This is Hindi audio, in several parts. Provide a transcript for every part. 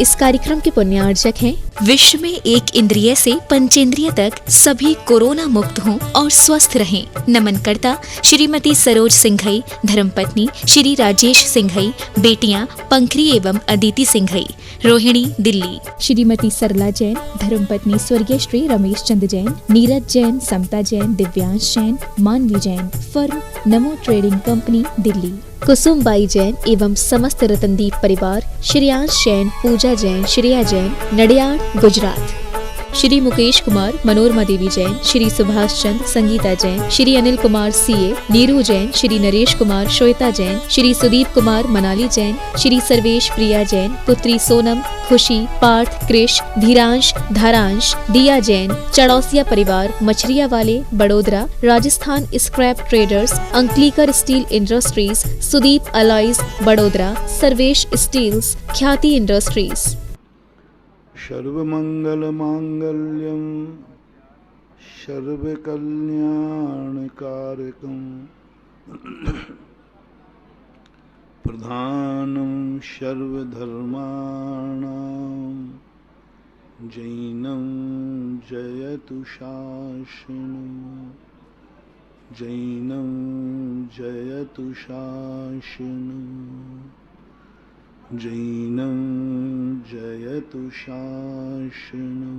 इस कार्यक्रम के पुण्यार्जक हैं। विश्व में एक इंद्रिय से पंचेंद्रिय तक सभी कोरोना मुक्त हों और स्वस्थ रहें। नमन करता श्रीमती सरोज सिंघई, धर्मपत्नी श्री राजेश सिंघई, बेटियां पंखरी एवं अदिति सिंघई, रोहिणी, दिल्ली। श्रीमती सरला जैन, धर्मपत्नी स्वर्गीय श्री रमेश चंद जैन, नीरज जैन, समता जैन, दिव्यांश जैन, मानवी जैन, फर्म नमो ट्रेडिंग कंपनी, दिल्ली। कुसुमबाई जैन एवं समस्त रतनदीप परिवार, श्रेयांश जैन, पूजा जैन, श्रेया जैन, नडियाड, गुजरात। श्री मुकेश कुमार, मनोरमा देवी जैन, श्री सुभाष चंद, संगीता जैन, श्री अनिल कुमार सीए, नीरू जैन, श्री नरेश कुमार, श्वेता जैन, श्री सुदीप कुमार, मनाली जैन, श्री सर्वेश प्रिया जैन, पुत्री सोनम, खुशी, पार्थ, कृष, धीरांश, धारांश, दिया जैन, चड़ौसिया परिवार, मछरिया वाले, Vadodara, Rajasthan scrap traders, Ankalikar steel industries, Sudeep alloys, Vadodara, Sarvesh steels, Khyati industries. सर्वमंगल मांगल्यम सर्वकल्याणकारकम प्रधानम सर्वधर्माणां जैनं जयतु शासनम्, जैनं जयतु शासनम्, जैनं जयतु शासनम्।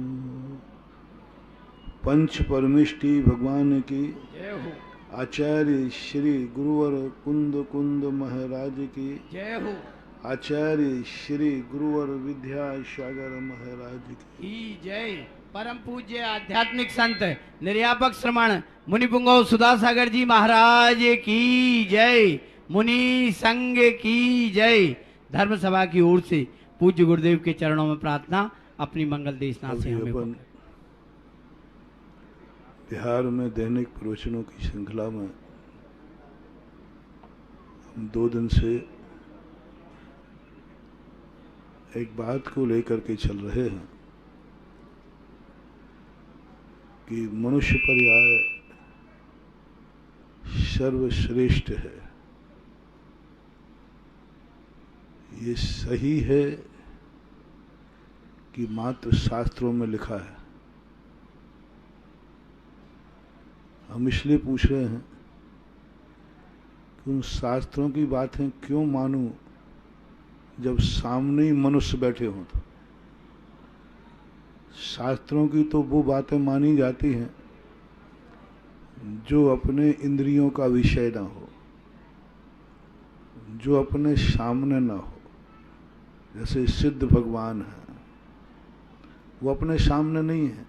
पंच परमेष्टि भगवान की, आचार्य श्री गुरुवर कुंद महाराज की जय हो, आचार्य श्री गुरुवर विद्यासागर महाराज की जय। परम पूज्य आध्यात्मिक संत निर्यापक श्रमण मुनिपुंगव सुधासागर जी महाराज की जय। मुनि संघ की जय। धर्म सभा की ओर से पूज्य गुरुदेव के चरणों में प्रार्थना, अपनी मंगल देशना से हमें। बिहार में दैनिक प्रवचनों की श्रृंखला में हम 2 दिन से एक बात को लेकर के चल रहे हैं कि मनुष्य पर्याय सर्वश्रेष्ठ है। ये सही है कि मात्र शास्त्रों में लिखा है? हम इसलिए पूछ रहे हैं कि उन शास्त्रों की बातें क्यों मानूं जब सामने ही मनुष्य बैठे हों। तो शास्त्रों की तो वो बातें मानी जाती हैं जो अपने इंद्रियों का विषय ना हो, जो अपने सामने ना हो। जैसे सिद्ध भगवान है, वो अपने सामने नहीं है,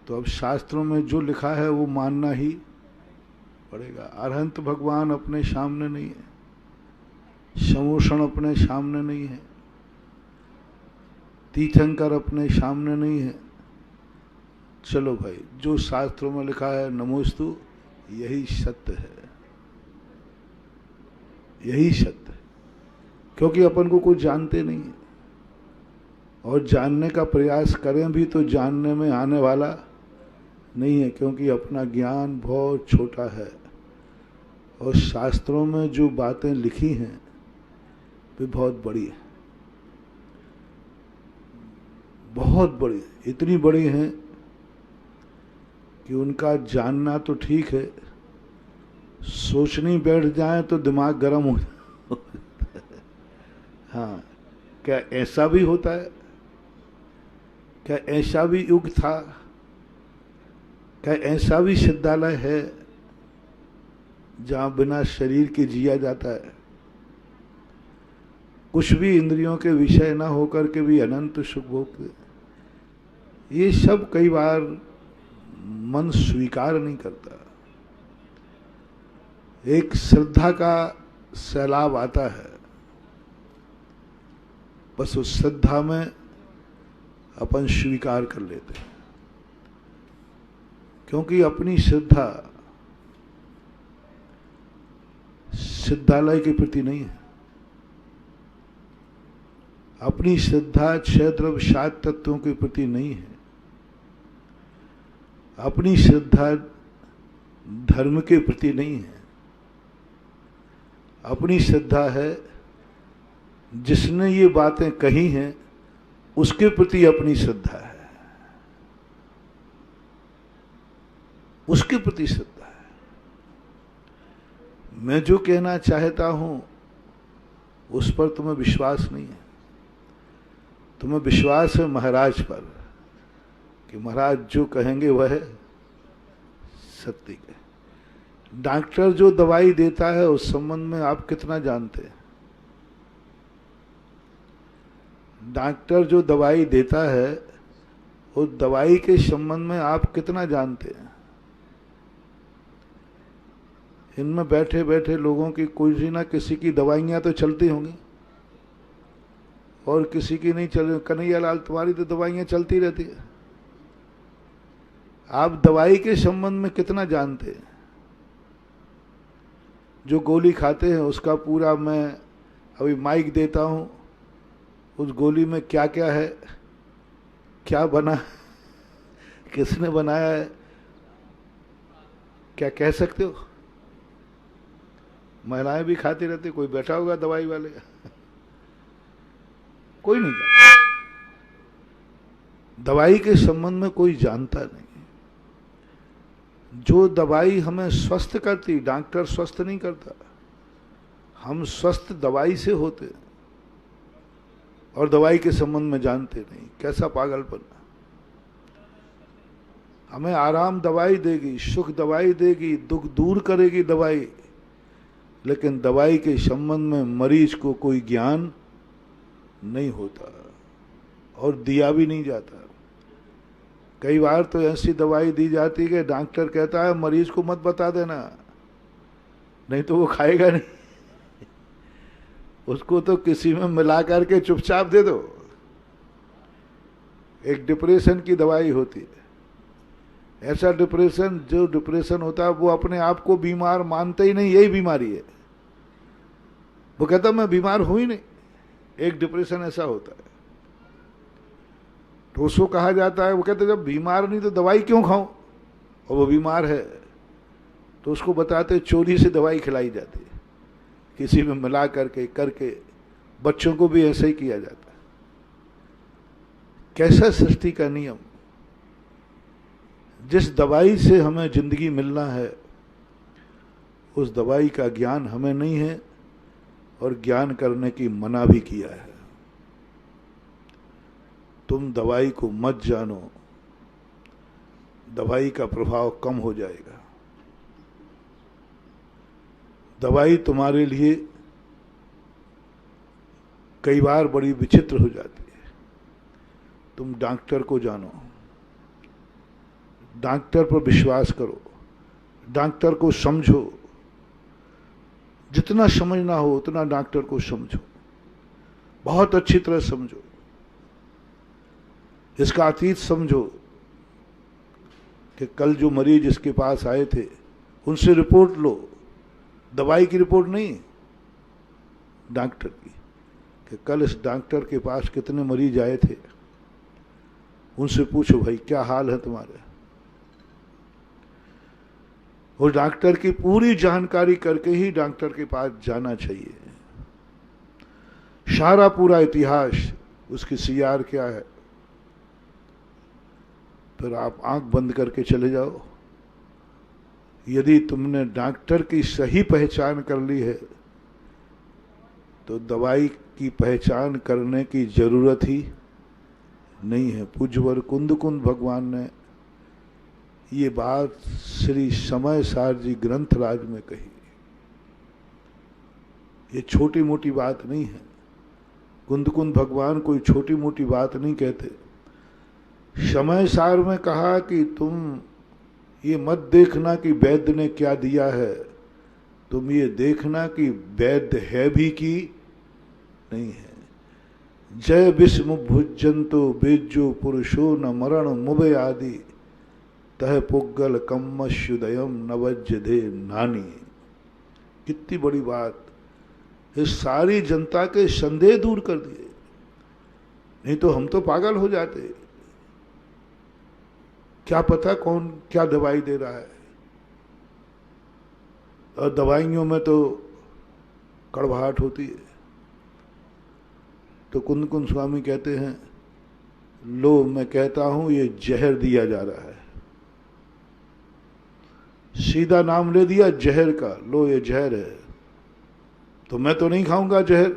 तो अब शास्त्रों में जो लिखा है वो मानना ही पड़ेगा। अरहंत भगवान अपने सामने नहीं है, समोषण अपने सामने नहीं है, तीर्थंकर अपने सामने नहीं है। चलो भाई, जो शास्त्रों में लिखा है नमोस्तु, यही सत्य है, यही सत्य है। क्योंकि अपन को कुछ जानते नहीं है, और जानने का प्रयास करें भी तो जानने में आने वाला नहीं है, क्योंकि अपना ज्ञान बहुत छोटा है। और शास्त्रों में जो बातें लिखी हैं वे बहुत बड़ी है, बहुत बड़ी, इतनी बड़ी हैं कि उनका जानना तो ठीक है, सोचने बैठ जाए तो दिमाग गर्म हो जाता है। हाँ, क्या ऐसा भी होता है? क्या ऐसा भी युग था? क्या ऐसा भी सिद्धालय है जहां बिना शरीर के जिया जाता है? कुछ भी इंद्रियों के विषय ना होकर के भी अनंत सुख भोगते। ये सब कई बार मन स्वीकार नहीं करता। एक श्रद्धा का सैलाब आता है, बस उस श्रद्धा में अपन स्वीकार कर लेते हैं, क्योंकि अपनी श्रद्धा सिद्धालय के प्रति नहीं है। अपनी श्रद्धा 6 द्रव्य 7 तत्वों के प्रति नहीं है। अपनी श्रद्धा धर्म के प्रति नहीं है। अपनी श्रद्धा है जिसने ये बातें कही हैं उसके प्रति अपनी श्रद्धा है, उसके प्रति श्रद्धा है। मैं जो कहना चाहता हूं उस पर तुम्हें विश्वास नहीं है। तुम्हें विश्वास है महाराज पर कि महाराज जो कहेंगे वह सत्य है। डॉक्टर जो दवाई देता है उस संबंध में आप कितना जानते हैं? डॉक्टर जो दवाई देता है उस दवाई के संबंध में आप कितना जानते हैं? इनमें बैठे बैठे लोगों की कोई ना किसी की दवाइयां तो चलती होंगी और किसी की नहीं चल। कन्हैया लाल, तुम्हारी तो दवाइयां चलती रहती है। आप दवाई के संबंध में कितना जानते हैं? जो गोली खाते हैं उसका पूरा मैं अभी माइक देता हूं, उस गोली में क्या क्या है, क्या बना, किसने बनाया है, क्या कह सकते हो? महिलाएं भी खाती रहती, कोई बैठा होगा दवाई वाले, कोई नहीं जानता। दवाई के संबंध में कोई जानता नहीं। जो दवाई हमें स्वस्थ करती, डॉक्टर स्वस्थ नहीं करता, हम स्वस्थ दवाई से होते और दवाई के संबंध में जानते नहीं। कैसा पागलपन! हमें आराम दवाई देगी, सुख दवाई देगी, दुख दूर करेगी दवाई, लेकिन दवाई के संबंध में मरीज को कोई ज्ञान नहीं होता और दिया भी नहीं जाता। कई बार तो ऐसी दवाई दी जाती है कि डॉक्टर कहता है मरीज को मत बता देना, नहीं तो वो खाएगा नहीं, उसको तो किसी में मिला करके चुपचाप दे दो। एक डिप्रेशन की दवाई होती है, ऐसा डिप्रेशन, जो डिप्रेशन होता है वो अपने आप को बीमार मानते ही नहीं, यही बीमारी है। वो कहता मैं बीमार हूं ही नहीं। एक डिप्रेशन ऐसा होता है तो उसको कहा जाता है, वो कहते जब बीमार नहीं तो दवाई क्यों खाऊं, और वो बीमार है तो उसको बताते चोरी से दवाई खिलाई जाती है, किसी में मिला करके बच्चों को भी ऐसा ही किया जाता है। कैसा सृष्टि का नियम! जिस दवाई से हमें जिंदगी मिलना है उस दवाई का ज्ञान हमें नहीं है और ज्ञान करने की मना भी किया है। तुम दवाई को मत जानो, दवाई का प्रभाव कम हो जाएगा। दवाई तुम्हारे लिए कई बार बड़ी विचित्र हो जाती है। तुम डॉक्टर को जानो, डॉक्टर पर विश्वास करो, डॉक्टर को समझो, जितना समझना हो उतना डॉक्टर को समझो, बहुत अच्छी तरह समझो, इसका अतीत समझो कि कल जो मरीज इसके पास आए थे उनसे रिपोर्ट लो, दवाई की रिपोर्ट नहीं, डॉक्टर की, कि कल इस डॉक्टर के पास कितने मरीज आए थे, उनसे पूछो भाई क्या हाल है तुम्हारे। और डॉक्टर की पूरी जानकारी करके ही डॉक्टर के पास जाना चाहिए। सारा पूरा इतिहास, उसकी सीआर क्या है, फिर आप आंख बंद करके चले जाओ। यदि तुमने डॉक्टर की सही पहचान कर ली है तो दवाई की पहचान करने की जरूरत ही नहीं है। पूज्यवर कुंद भगवान ने ये बात श्री समय सार जी ग्रंथराज में कही। ये छोटी मोटी बात नहीं है। कुंद भगवान कोई छोटी मोटी बात नहीं कहते। समय सार में कहा कि तुम ये मत देखना कि वैद्य ने क्या दिया है, तुम ये देखना कि वैद्य है भी कि नहीं है। जय विस्म भुजंतो बेजो पुरुषो न मरण मुबे आदि तह पुग्गल कम्मश्युदयम नवज्य दे नानी। कितनी बड़ी बात! इस सारी जनता के संदेह दूर कर दिए, नहीं तो हम तो पागल हो जाते। क्या पता कौन क्या दवाई दे रहा है, और दवाइयों में तो कड़वाहट होती है। तो कुंद कुंद स्वामी कहते हैं, लो मैं कहता हूं ये जहर दिया जा रहा है। सीधा नाम ले दिया जहर का, लो ये जहर है, तो मैं तो नहीं खाऊंगा जहर,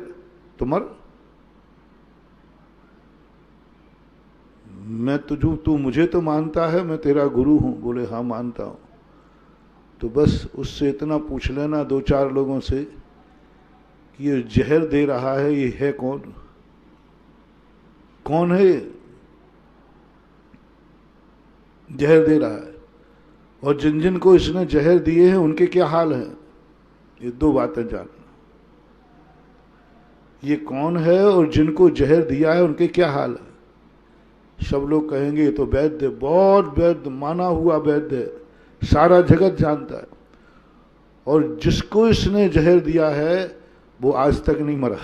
तो मर। मैं तुझू, तू मुझे तो मानता है मैं तेरा गुरु हूं? बोले हाँ मानता हूं। तो बस उससे इतना पूछ लेना दो चार लोगों से कि ये जहर दे रहा है ये है कौन? कौन है जहर दे रहा है? और जिन जिन को इसने जहर दिए हैं उनके क्या हाल हैं? ये दो बातें जानना, ये कौन है और जिनको जहर दिया है उनके क्या हाल है। सब लोग कहेंगे ये तो वैद्य, बहुत वैद्य, माना हुआ वैद्य है, सारा जगत जानता है। और जिसको इसने जहर दिया है वो आज तक नहीं मरा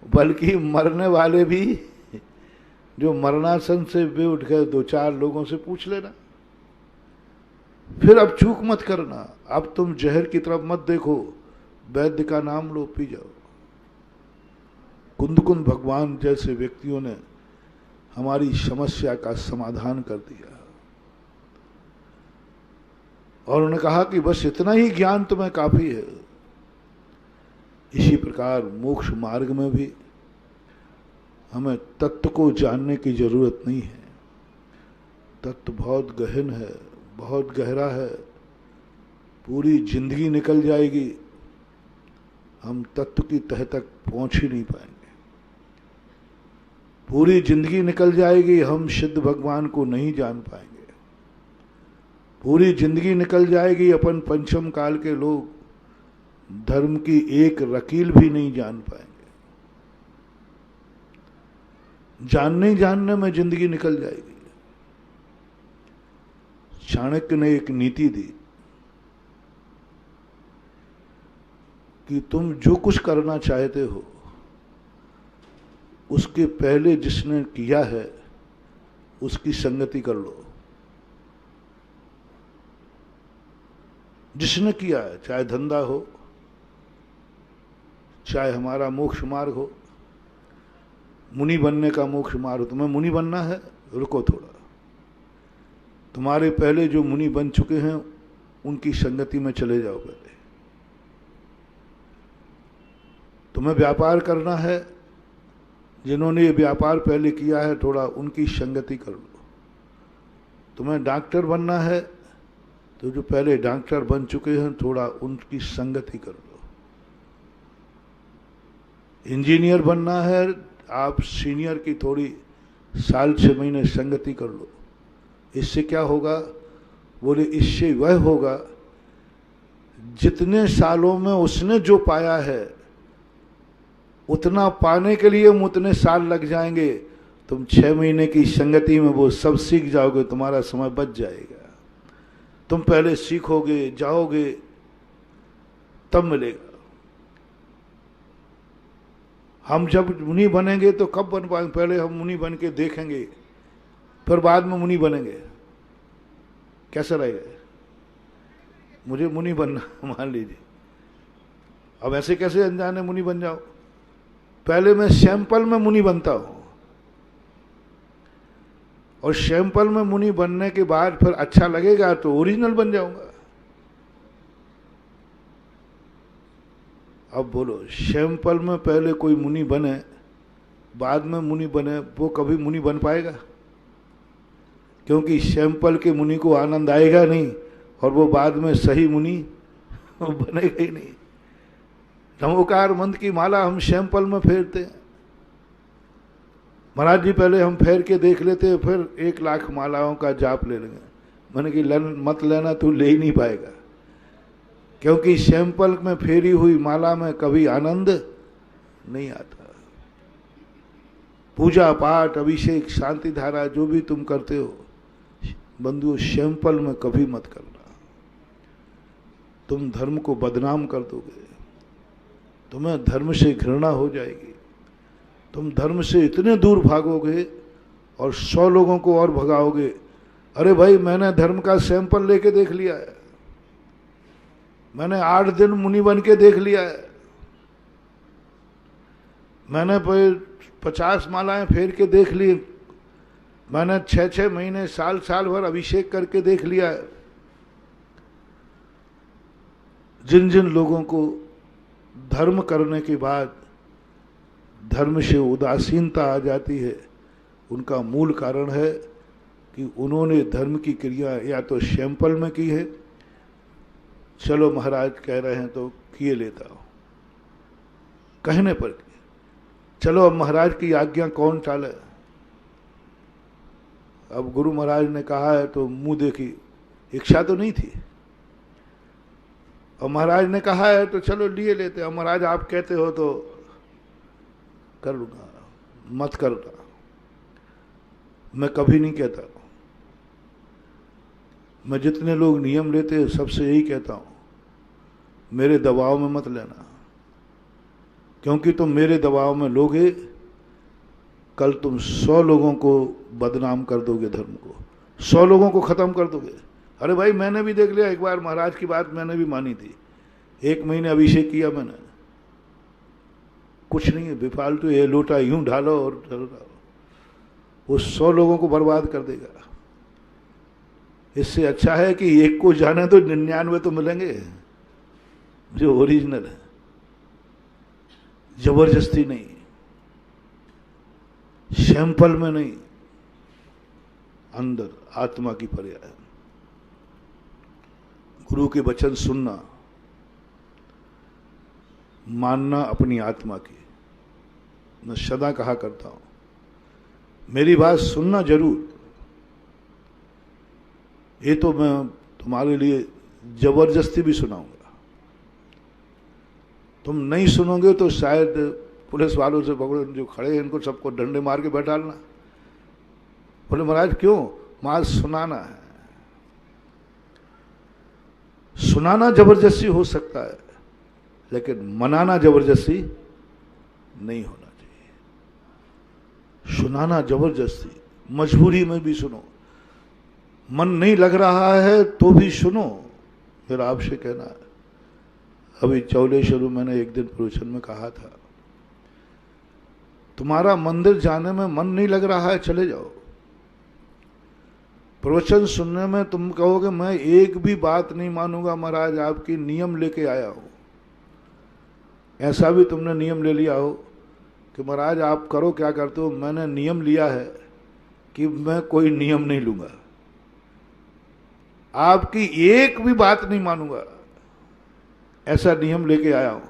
बल्कि मरने वाले भी जो मरणासन से वे उठ गए, दो चार लोगों से पूछ लेना। फिर अब चूक मत करना, अब तुम जहर की तरफ मत देखो, वैद्य का नाम लो, पी जाओ। कुंद कुंद भगवान जैसे व्यक्तियों ने हमारी समस्या का समाधान कर दिया और उन्होंने कहा कि बस इतना ही ज्ञान तुम्हें काफी है। इसी प्रकार मोक्ष मार्ग में भी हमें तत्व को जानने की जरूरत नहीं है। तत्व बहुत गहन है, बहुत गहरा है, पूरी जिंदगी निकल जाएगी, हम तत्व की तह तक पहुंच ही नहीं पाएंगे। पूरी जिंदगी निकल जाएगी, हम सिद्ध भगवान को नहीं जान Paएंगे। पूरी जिंदगी निकल जाएगी, अपन पंचम काल के लोग धर्म की एक रकील भी नहीं जान पाएंगे। जानने जानने में जिंदगी निकल जाएगी। चाणक्य ने एक नीति दी कि तुम जो कुछ करना चाहते हो उसके पहले जिसने किया है उसकी संगति कर लो। जिसने किया है, चाहे धंधा हो, चाहे हमारा मोक्ष मार्ग हो, मुनि बनने का मोक्ष मार्ग हो। तुम्हें मुनि बनना है, रुको थोड़ा, तुम्हारे पहले जो मुनि बन चुके हैं उनकी संगति में चले जाओ। पहले तुम्हें व्यापार करना है, जिन्होंने ये व्यापार पहले किया है थोड़ा उनकी संगति कर लो। तुम्हें डॉक्टर बनना है तो जो पहले डॉक्टर बन चुके हैं थोड़ा उनकी संगति कर लो। इंजीनियर बनना है, आप सीनियर की थोड़ी साल 6 महीने संगति कर लो। इससे क्या होगा? बोले इससे वह होगा जितने सालों में उसने जो पाया है उतना पाने के लिए उतने साल लग जाएंगे। तुम 6 महीने की संगति में वो सब सीख जाओगे, तुम्हारा समय बच जाएगा। तुम पहले सीखोगे, जाओगे, तब मिलेगा। हम जब मुनि बनेंगे तो कब बन पाएंगे? पहले हम मुनि बन के देखेंगे, फिर बाद में मुनि बनेंगे। कैसा रहेगा? मुझे मुनि बनना, मान लीजिए, अब ऐसे कैसे अनजाने मुनि बन जाओ? पहले मैं सैंपल में मुनि बनता हूं और सैंपल में मुनि बनने के बाद फिर अच्छा लगेगा तो ओरिजिनल बन जाऊंगा। अब बोलो, सैंपल में पहले कोई मुनि बने बाद में मुनि बने, वो कभी मुनि बन पाएगा? क्योंकि सैंपल के मुनि को आनंद आएगा नहीं और वो बाद में सही मुनि बनेगा ही नहीं। नमोकार मंत्र की माला हम सैंपल में फेरते हैं। महाराज जी पहले हम फेर के देख लेते हैं, फिर 1 लाख मालाओं का जाप ले लेंगे। मैंने कि मत लेना, तू ले ही नहीं पाएगा, क्योंकि सैंपल में फेरी हुई माला में कभी आनंद नहीं आता। पूजा पाठ, अभिषेक, शांति धारा जो भी तुम करते हो बंधुओं, सैंपल में कभी मत करना। तुम धर्म को बदनाम कर दोगे, तुम्हें धर्म से घृणा हो जाएगी, तुम धर्म से इतने दूर भागोगे और 100 लोगों को और भगाओगे। अरे भाई, मैंने धर्म का सैंपल लेके देख लिया है, मैंने 8 दिन मुनि बन के देख लिया है, मैंने 50 मालाएं फेर के देख ली, मैंने 6-6 महीने साल भर अभिषेक करके देख लिया है। जिन जिन लोगों को धर्म करने के बाद धर्म से उदासीनता आ जाती है, उनका मूल कारण है कि उन्होंने धर्म की क्रिया या तो सैंपल में की है, चलो महाराज कह रहे हैं तो किए लेता हूं, कहने पर चलो अब महाराज की आज्ञा कौन टाले। अब गुरु महाराज ने कहा है तो मुंह देखी, इच्छा तो नहीं थी, और महाराज ने कहा है तो चलो लिए लेते हैं। महाराज आप कहते हो तो कर लूंगा, मत करना, मैं कभी नहीं कहता। मैं जितने लोग नियम लेते हैं सबसे यही कहता हूं, मेरे दबाव में मत लेना, क्योंकि तुम मेरे दबाव में लोगे, कल तुम 100 लोगों को बदनाम कर दोगे, धर्म को 100 लोगों को खत्म कर दोगे। अरे भाई मैंने भी देख लिया, एक बार महाराज की बात मैंने भी मानी थी, 1 महीने अभिषेक किया मैंने, कुछ नहीं है, बेफालतू ये लोटा यूं ढालो और वो 100 लोगों को बर्बाद कर देगा। इससे अच्छा है कि एक को जाने तो 99 तो मिलेंगे जो ओरिजिनल है, जबरदस्ती नहीं, सैंपल में नहीं, अंदर आत्मा की पर्याय। गुरु के वचन सुनना, मानना अपनी आत्मा की। मैं सदा कहा करता हूं, मेरी बात सुनना जरूर, ये तो मैं तुम्हारे लिए जबरदस्ती भी सुनाऊंगा। तुम नहीं सुनोगे तो शायद पुलिस वालों से पकड़ो, जो खड़े हैं इनको सबको डंडे मार के बैठालना। बोले महाराज क्यों? महाराज सुनाना है। सुनाना जबरदस्ती हो सकता है, लेकिन मनाना जबरदस्ती नहीं होना चाहिए। सुनाना जबरदस्ती, मजबूरी में भी सुनो, मन नहीं लग रहा है तो भी सुनो। फिर आपसे कहना है, अभी चौलेश्वर मैंने एक दिन प्रवचन में कहा था, तुम्हारा मंदिर जाने में मन नहीं लग रहा है, चले जाओ। प्रवचन सुनने में तुम कहोगे मैं एक भी बात नहीं मानूंगा महाराज, आपकी नियम लेके आया हो। ऐसा भी तुमने नियम ले लिया हो कि महाराज आप करो क्या करते हो, मैंने नियम लिया है कि मैं कोई नियम नहीं लूंगा, आपकी एक भी बात नहीं मानूंगा, ऐसा नियम लेके आया हूं।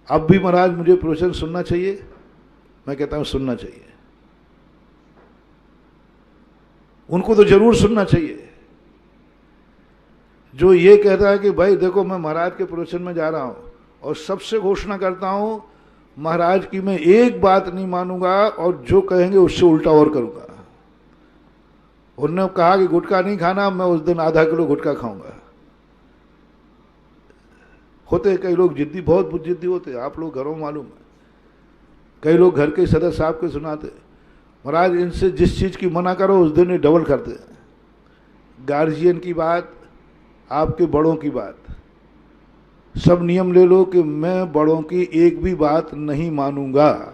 अब भी महाराज मुझे प्रवचन सुनना चाहिए, मैं कहता हूं सुनना चाहिए। उनको तो जरूर सुनना चाहिए। जो ये कहता है कि भाई देखो मैं महाराज के प्रवचन में जा रहा हूं और सबसे घोषणा करता हूं महाराज की मैं एक बात नहीं मानूंगा और जो कहेंगे उससे उल्टा और करूंगा। उन्होंने कहा कि गुटखा नहीं खाना, मैं उस दिन आधा किलो गुटखा खाऊंगा। होते कई लोग जिद्दी, बहुत जिद्दी होते, आप लोग घरों में मालूम है। कई लोग घर के सदस्य साहब के सुनाते, महाराज इनसे जिस चीज की मना करो उस दिन ये डबल करते हैं। गार्जियन की बात, आपके बड़ों की बात, सब नियम ले लो कि मैं बड़ों की एक भी बात नहीं मानूंगा।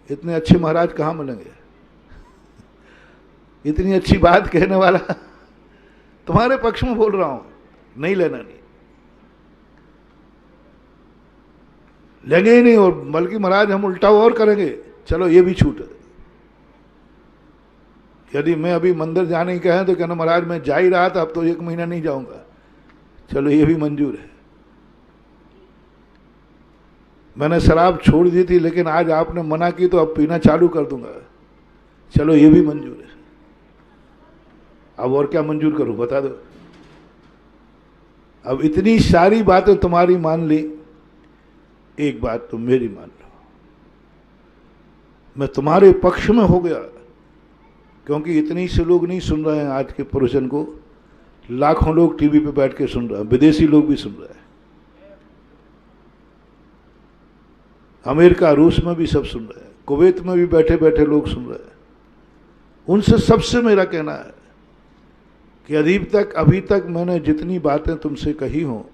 इतने अच्छे महाराज कहाँ मिलेंगे? इतनी अच्छी बात कहने वाला तुम्हारे पक्ष में बोल रहा हूं, नहीं लेना, नहीं लेंगे ही नहीं। और बल्कि महाराज हम उल्टा और करेंगे, चलो ये भी छूट है। यदि मैं अभी मंदिर जाने की कहें तो कहना महाराज मैं जा ही रहा था, अब तो 1 महीना नहीं जाऊंगा, चलो ये भी मंजूर है। मैंने शराब छोड़ दी थी लेकिन आज आपने मना की तो अब पीना चालू कर दूंगा, चलो ये भी मंजूर है। अब और क्या मंजूर करूं बता दो। अब इतनी सारी बातें तुम्हारी मान ली, एक बात तुम मेरी मान लो। मैं तुम्हारे पक्ष में हो गया, क्योंकि इतनी से लोग नहीं सुन रहे हैं आज के प्रवचन को, लाखों लोग टीवी पे बैठ के सुन रहे हैं, विदेशी लोग भी सुन रहे हैं, अमेरिका रूस में भी सब सुन रहे हैं, कुवैत में भी बैठे बैठे लोग सुन रहे हैं। उनसे सबसे मेरा कहना है कि अभी तक मैंने जितनी बातें तुमसे कही हो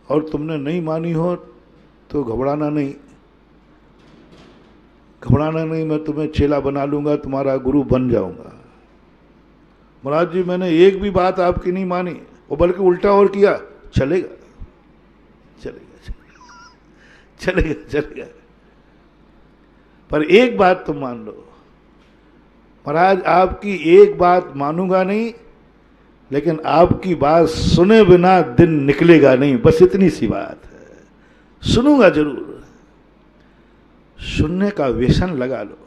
और तुमने नहीं मानी हो तो घबराना नहीं, घबराना नहीं, मैं तुम्हें चेला बना लूंगा, तुम्हारा गुरु बन जाऊंगा। महाराज जी मैंने एक भी बात आपकी नहीं मानी, और बल्कि उल्टा और किया, चलेगा चलेगा चलेगा चलेगा, पर एक बात तुम मान लो। महाराज आपकी एक बात मानूंगा नहीं, लेकिन आपकी बात सुने बिना दिन निकलेगा नहीं, बस इतनी सी बात है। सुनूंगा जरूर, सुनने का व्यसन लगा लो,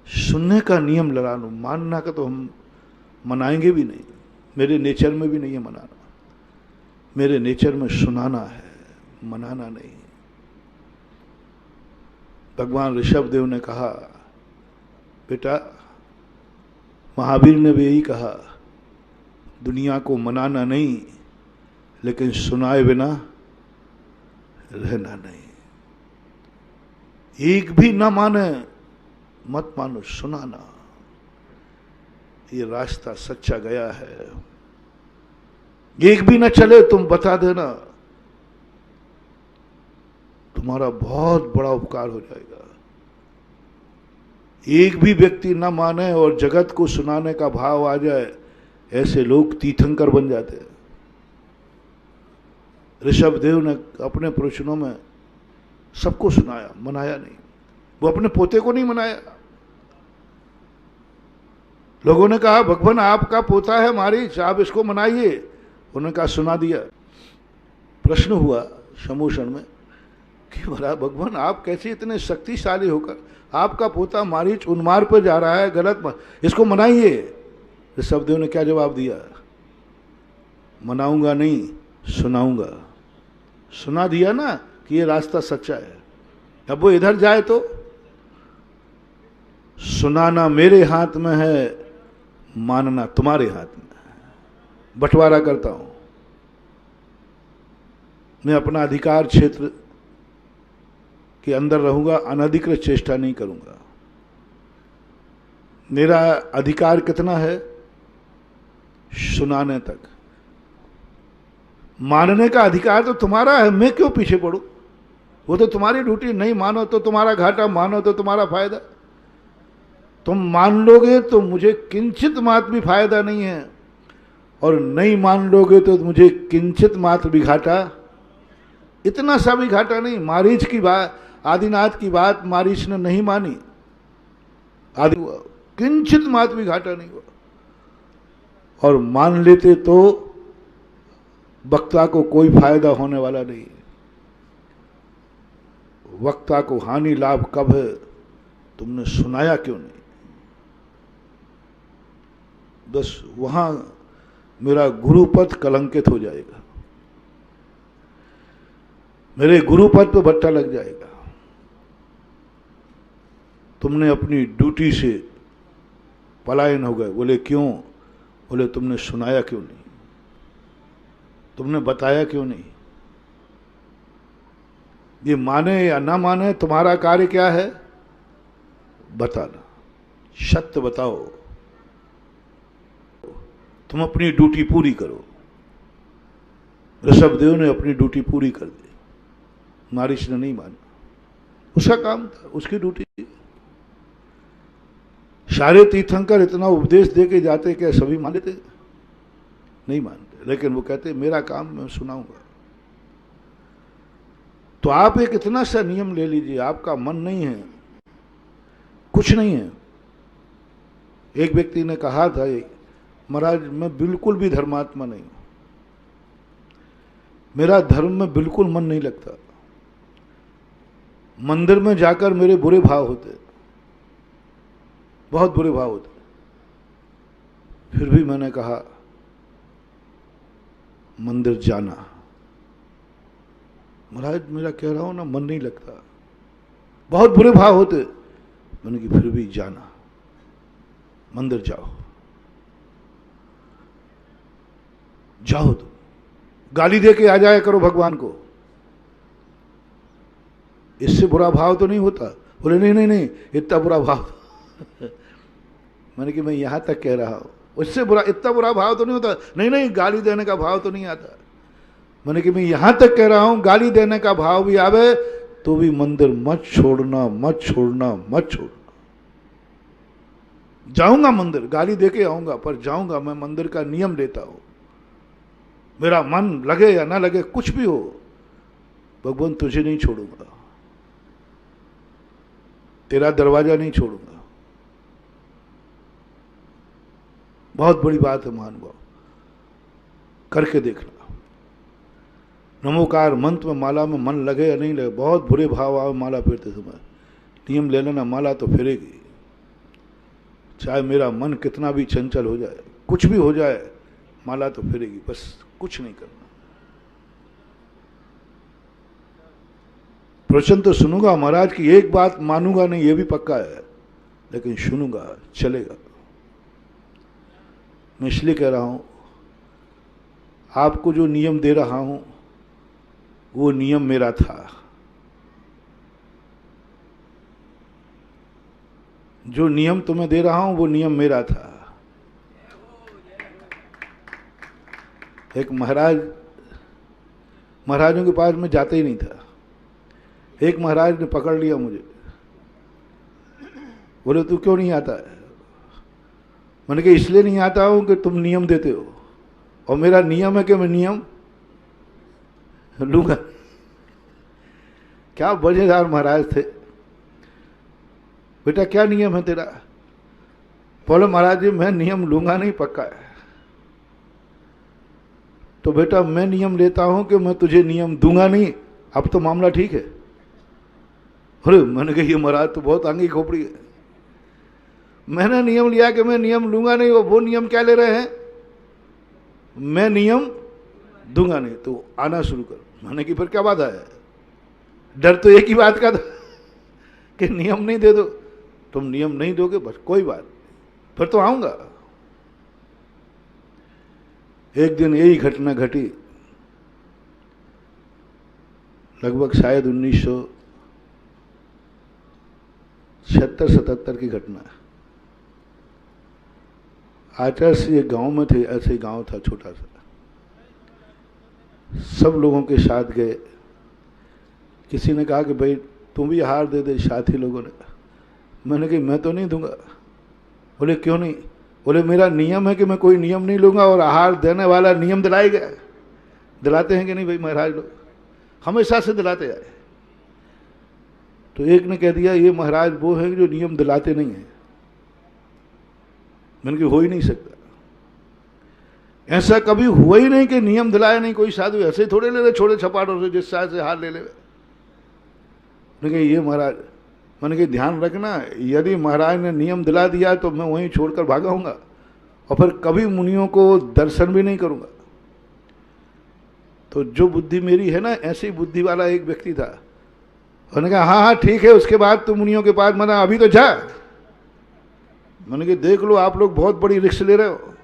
सुनने का नियम लगा लो। मानना का तो हम मनाएंगे भी नहीं, मेरे नेचर में भी नहीं है मनाना, मेरे नेचर में सुनाना है, मनाना नहीं। भगवान ऋषभ देव ने कहा, बेटा महावीर ने भी यही कहा, दुनिया को मनाना नहीं, लेकिन सुनाए बिना रहना नहीं। एक भी ना माने मत मानो, सुनाना। ये रास्ता सच्चा गया है। एक भी ना चले तुम बता देना, तुम्हारा बहुत बड़ा उपकार हो जाएगा। एक भी व्यक्ति ना माने और जगत को सुनाने का भाव आ जाए, ऐसे लोग तीर्थंकर बन जाते हैं। ऋषभ देव ने अपने प्रवचनों में सबको सुनाया, मनाया नहीं। वो अपने पोते को नहीं मनाया। लोगों ने कहा भगवान आपका पोता है मारीच, आप इसको मनाइए। उन्होंने कहा सुना दिया। प्रश्न हुआ समूषण में कि महाराज भगवान आप कैसे इतने शक्तिशाली होकर, आपका पोता मारीच उन्मार्ग पर जा रहा है, गलत, इसको मनाइए। ऋषभ देव ने क्या जवाब दिया, मनाऊंगा नहीं सुनाऊंगा। सुना दिया ना कि ये रास्ता सच्चा है। अब वो इधर जाए तो सुनाना मेरे हाथ में है, मानना तुम्हारे हाथ में है। बंटवारा करता हूं मैं, अपना अधिकार क्षेत्र के अंदर रहूंगा, अनधिकृत चेष्टा नहीं करूंगा। मेरा अधिकार कितना है, सुनाने तक। मानने का अधिकार तो तुम्हारा है, मैं क्यों पीछे पड़ूं? वो तो तुम्हारी ड्यूटी। नहीं मानो तो तुम्हारा घाटा, मानो तो तुम्हारा फायदा। तुम मान लोगे तो मुझे किंचित मात्र भी फायदा नहीं है, और नहीं मान लोगे तो मुझे किंचित मात्र भी घाटा, इतना सा भी घाटा नहीं। मारीच की बात, आदिनाथ की बात मारीच ने नहीं मानी, आदि किंचित मात्र भी घाटा नहीं हुआ। और मान लेते तो वक्ता को कोई फायदा होने वाला नहीं। वक्ता को हानि लाभ कब है, तुमने सुनाया क्यों नहीं? बस वहां मेरा गुरुपद कलंकित हो जाएगा, मेरे गुरुपद पे बट्टा लग जाएगा। तुमने अपनी ड्यूटी से पलायन हो गए। बोले क्यों? बोले तुमने सुनाया क्यों नहीं, तुमने बताया क्यों नहीं। ये माने या ना माने, तुम्हारा कार्य क्या है, बताना, सत्य बताओ। तुम अपनी ड्यूटी पूरी करो। ऋषभ देव ने अपनी ड्यूटी पूरी कर दी, मारीच ने नहीं माना। उसका काम था, उसकी ड्यूटी थी। सारे तीर्थंकर इतना उपदेश दे के जाते, क्या सभी मान लेते? नहीं मानते, लेकिन वो कहते मेरा काम मैं सुनाऊंगा। तो आप एक इतना सा नियम ले लीजिए, आपका मन नहीं है, कुछ नहीं है। एक व्यक्ति ने कहा था, महाराज मैं बिल्कुल भी धर्मात्मा नहीं हूं, मेरा धर्म में बिल्कुल मन नहीं लगता, मंदिर में जाकर मेरे बुरे भाव होते, बहुत बुरे भाव होते। फिर भी मैंने कहा मंदिर जाना। महाराज मेरा कह रहा हूं ना, मन नहीं लगता, बहुत बुरे भाव होते। मैंने कि फिर भी जाना, मंदिर जाओ, जाओ। तुम गाली दे के आ जाया करो भगवान को, इससे बुरा भाव तो नहीं होता। बोले नहीं नहीं नहीं, इतना बुरा भाव मैंने कि मैं यहां तक कह रहा हूं, उससे बुरा, इतना बुरा भाव तो नहीं होता। नहीं नहीं, गाली देने का भाव तो नहीं आता। मैंने कि मैं यहां तक कह रहा हूं, गाली देने का भाव भी आवे तो भी मंदिर मत छोड़ना, मत छोड़ना, मत छोड़ना। जाऊंगा मंदिर, गाली देके आऊंगा, पर जाऊंगा। मैं मंदिर का नियम लेता हूं, मेरा मन लगे या ना लगे, कुछ भी हो, भगवान तुझे नहीं छोड़ूंगा, तेरा दरवाजा नहीं छोड़ूंगा। बहुत बड़ी बात है महानुभाव, करके देखना। नमोकार मंत्र में माला में मन लगे या नहीं लगे, बहुत बुरे भाव आए माला फेरते समय, नियम ले लेना, माला तो फिरेगी। चाहे मेरा मन कितना भी चंचल हो जाए, कुछ भी हो जाए, माला तो फिरेगी। बस कुछ नहीं करना। प्रवचन तो सुनूंगा महाराज की, एक बात मानूंगा नहीं, ये भी पक्का है, लेकिन सुनूंगा, चलेगा। मैं इसलिए कह रहा हूं, आपको जो नियम दे रहा हूं वो नियम मेरा था। जो नियम तुम्हें दे रहा हूं वो नियम मेरा था। एक महाराजों के पास में जाते ही नहीं था। एक महाराज ने पकड़ लिया मुझे, बोले तू क्यों नहीं आता है? मैंने कहा इसलिए नहीं आता हूं कि तुम नियम देते हो, और मेरा नियम है कि मैं नियम लूंगा। क्या मजेदार महाराज थे। बेटा क्या नियम है तेरा? बोले महाराज जी मैं नियम लूंगा नहीं, पक्का है। तो बेटा मैं नियम लेता हूं कि मैं तुझे नियम दूंगा नहीं, अब तो मामला ठीक है। अरे मैंने कहा ये महाराज तो बहुत आंगी खोपड़ी है। मैंने नियम लिया कि मैं नियम लूंगा नहीं, वो नियम क्या ले रहे हैं? मैं नियम दूंगा नहीं, तो आना शुरू कर। मैंने कि फिर क्या बात है? डर तो एक ही बात का था कि नियम नहीं दे दो। तुम नियम नहीं दोगे बस कोई बात, फिर तो आऊंगा। एक दिन यही घटना घटी, लगभग शायद 1976-77 की घटना है। आचार्य से एक गांव में थे, ऐसे ही गांव था छोटा सा, सब लोगों के साथ गए। किसी ने कहा कि भाई तुम भी हार दे दे, साथी लोगों ने। मैंने कहा मैं तो नहीं दूंगा। बोले क्यों नहीं? बोले मेरा नियम है कि मैं कोई नियम नहीं लूंगा, और आहार देने वाला नियम दिलाएगा। दिलाते हैं कि नहीं भाई महाराज लोग? हमेशा से दिलाते आए। तो एक ने कह दिया ये महाराज वो है जो नियम दिलाते नहीं है। मैंने कहा हो ही नहीं सकता, ऐसा कभी हुआ ही नहीं कि नियम दिलाया नहीं कोई साधु। ऐसे ही थोड़े ले ले छोटे छपाटों से, जिस साल से हार ले ले। मैंने कहा ये महाराज, मैंने कहा ध्यान रखना, यदि महाराज ने नियम दिला दिया तो मैं वहीं छोड़कर भागाऊंगा, और फिर कभी मुनियों को दर्शन भी नहीं करूंगा। तो जो बुद्धि मेरी है ना, ऐसी बुद्धि वाला एक व्यक्ति था। उन्होंने कहा हाँ हाँ ठीक है, उसके बाद तुम मुनियों के पास मना, अभी तो जा। मैंने कहा देख लो आप लोग बहुत बड़ी रिस्क ले रहे हो।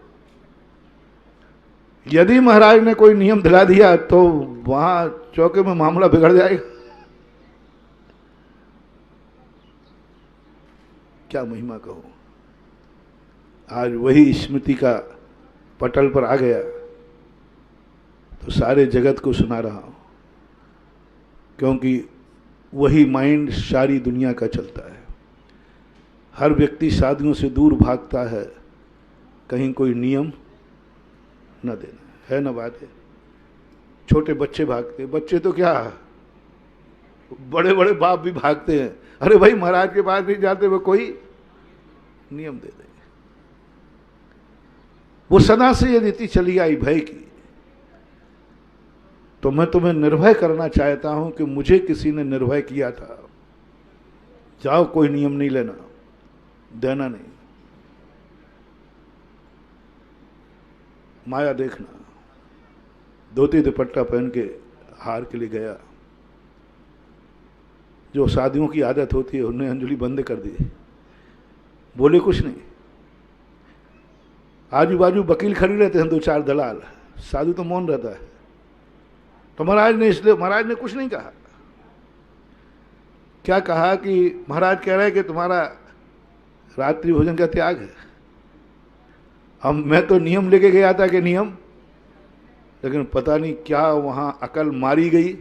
यदि महाराज ने कोई नियम दिला दिया तो वहां चौके में मामला बिगड़ जाएगा। क्या महिमा कहो, आज वही स्मृति का पटल पर आ गया तो सारे जगत को सुना रहा हूं, क्योंकि वही माइंड सारी दुनिया का चलता है। हर व्यक्ति साधुओं से दूर भागता है, कहीं कोई नियम न देना है न बात है। छोटे बच्चे भागते, बच्चे तो क्या बड़े बड़े बाप भी भागते हैं। अरे भाई महाराज के पास नहीं जाते, वो कोई नियम दे दे। वो सदा से ये रीति चली आई भय की। तो मैं तुम्हें निर्भय करना चाहता हूं कि मुझे किसी ने निर्भय किया था। जाओ कोई नियम नहीं लेना, देना नहीं। माया देखना, धोती दुपट्टा पहन के हार के लिए गया। जो शादियों की आदत होती है उन्हें अंजलि बंद कर दी, बोले कुछ नहीं। आजू बाजू वकील खड़े रहते हैं, दो चार दलाल, साधु तो मौन रहता है। तो महाराज ने इसलिए, महाराज ने कुछ नहीं कहा। क्या कहा कि महाराज कह रहे हैं कि तुम्हारा रात्रि भोजन का त्याग है। हम मैं तो नियम लेके गया था कि नियम लेकिन पता नहीं क्या वहां अकल मारी गई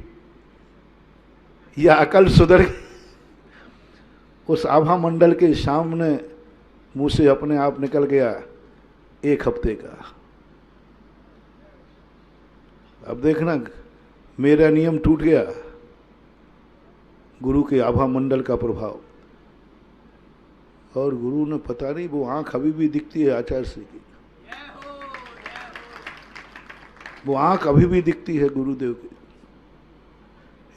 या अकल सुधर गई। उस आभा मंडल के सामने मुंह से अपने आप निकल गया 1 हफ्ते का। अब देखना मेरा नियम टूट गया, गुरु के आभा मंडल का प्रभाव। और गुरु ने पता नहीं वो आंख अभी भी दिखती है आचार्य श्री की, वो आंख अभी भी दिखती है गुरुदेव की।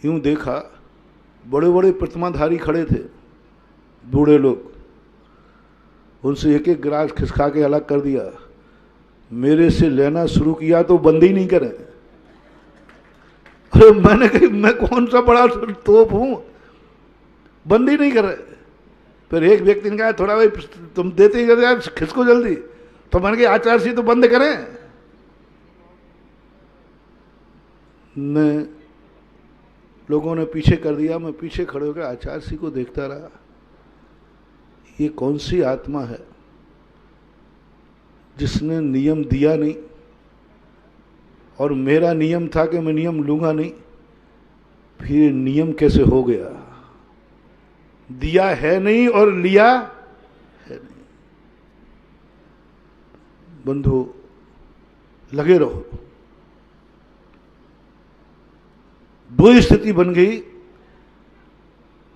यूं देखा बड़े बड़े प्रतिमाधारी खड़े थे, बूढ़े लोग, उनसे एक एक गिलास खिसका के अलग कर दिया। मेरे से लेना शुरू किया तो बंद ही नहीं करें। अरे मैंने कही मैं कौन सा बड़ा तोप हूं, बंद ही नहीं कर रहे। फिर एक व्यक्ति ने कहा थोड़ा भाई तुम देते ही यार खिसको जल्दी, तो मैंने कहा आचार्य जी तो बंद करें। मैं लोगों ने पीछे कर दिया, मैं पीछे खड़े होकर आचार्य जी को देखता रहा। ये कौन सी आत्मा है जिसने नियम दिया नहीं, और मेरा नियम था कि मैं नियम लूंगा नहीं, फिर नियम कैसे हो गया? दिया है नहीं और लिया है नहीं। बंधु लगे रहो। दो स्थिति बन गई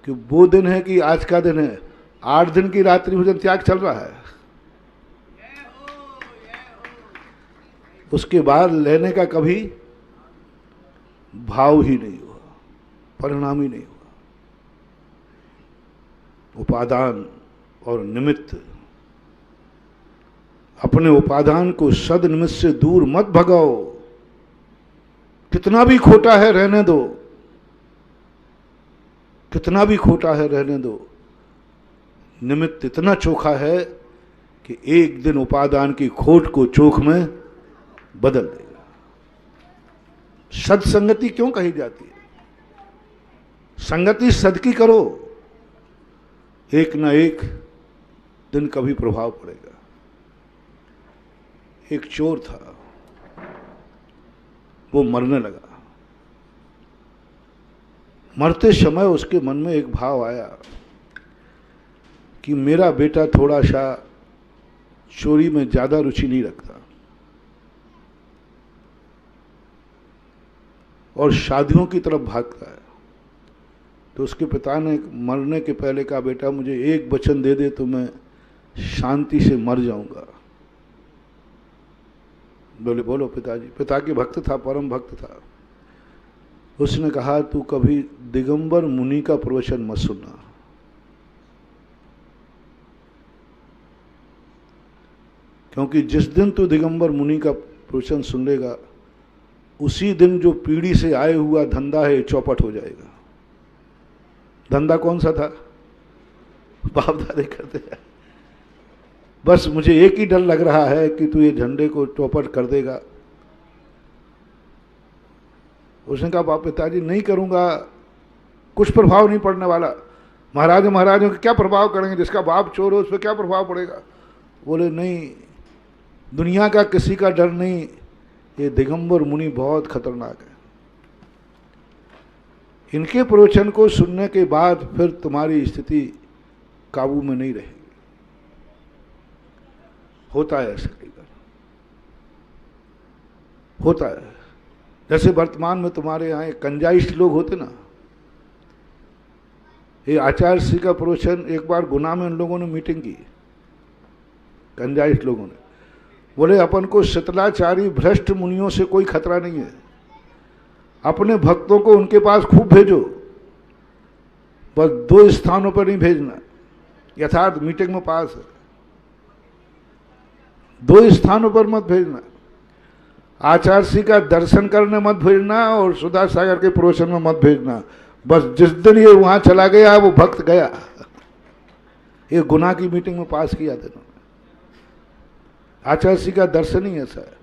कि वो दिन है कि आज का दिन है, 8 दिन की रात्रि भोजन त्याग चल रहा है, उसके बाद लेने का कभी भाव ही नहीं हुआ, परिणाम ही नहीं हुआ। उपादान और निमित्त, अपने उपादान को सद निमित्त से दूर मत भगाओ। कितना भी खोटा है रहने दो, कितना भी खोटा है रहने दो। निमित्त इतना चोखा है कि एक दिन उपादान की खोट को चोख में बदल देगा। सत्संगति क्यों कही जाती है? संगति सद की करो, एक ना एक दिन कभी प्रभाव पड़ेगा। एक चोर था, वो मरने लगा। मरते समय उसके मन में एक भाव आया कि मेरा बेटा थोड़ा सा चोरी में ज्यादा रुचि नहीं रखता और शादियों की तरफ भागता है। तो उसके पिता ने मरने के पहले कहा, बेटा मुझे एक वचन दे दे तो मैं शांति से मर जाऊंगा। बोले बोलो पिताजी। पिता के भक्त था, परम भक्त था। उसने कहा तू कभी दिगंबर मुनि का प्रवचन मत सुनना, क्योंकि जिस दिन तू दिगंबर मुनि का प्रवचन सुन लेगा उसी दिन जो पीढ़ी से आए हुआ धंधा है चौपट हो जाएगा। धंधा कौन सा था? बाप दादे करते हैं। बस मुझे एक ही डर लग रहा है कि तू ये झंडे को चौपट कर देगा। उसने कहा बाप पिताजी नहीं करूंगा, कुछ प्रभाव नहीं पड़ने वाला। महाराजों के क्या प्रभाव करेंगे, जिसका बाप चोर हो उस पर क्या प्रभाव पड़ेगा? बोले नहीं, दुनिया का किसी का डर नहीं, ये दिगंबर मुनि बहुत खतरनाक है। इनके प्रवचन को सुनने के बाद फिर तुम्हारी स्थिति काबू में नहीं रहेगी। होता है ऐसा कई बार, होता है। जैसे वर्तमान में तुम्हारे यहाँ कंजाइस्ट लोग होते ना, ये आचार्य श्री का प्रवचन एक बार गुना में इन लोगों ने मीटिंग की, कंजाइस्ट लोगों ने। बोले अपन को शीतलाचारी भ्रष्ट मुनियों से कोई खतरा नहीं है, अपने भक्तों को उनके पास खूब भेजो, बस 2 स्थानों पर नहीं भेजना। यथार्थ मीटिंग में पास है, 2 स्थानों पर मत भेजना। आचार्य श्री का दर्शन करने मत भेजना और सुधा सागर के प्रवचन में मत भेजना। बस जिस दिन ये वहां चला गया वो भक्त गया। ये गुना की मीटिंग में पास किया था इन्होंने। आचार्य श्री का दर्शन ही ऐसा है,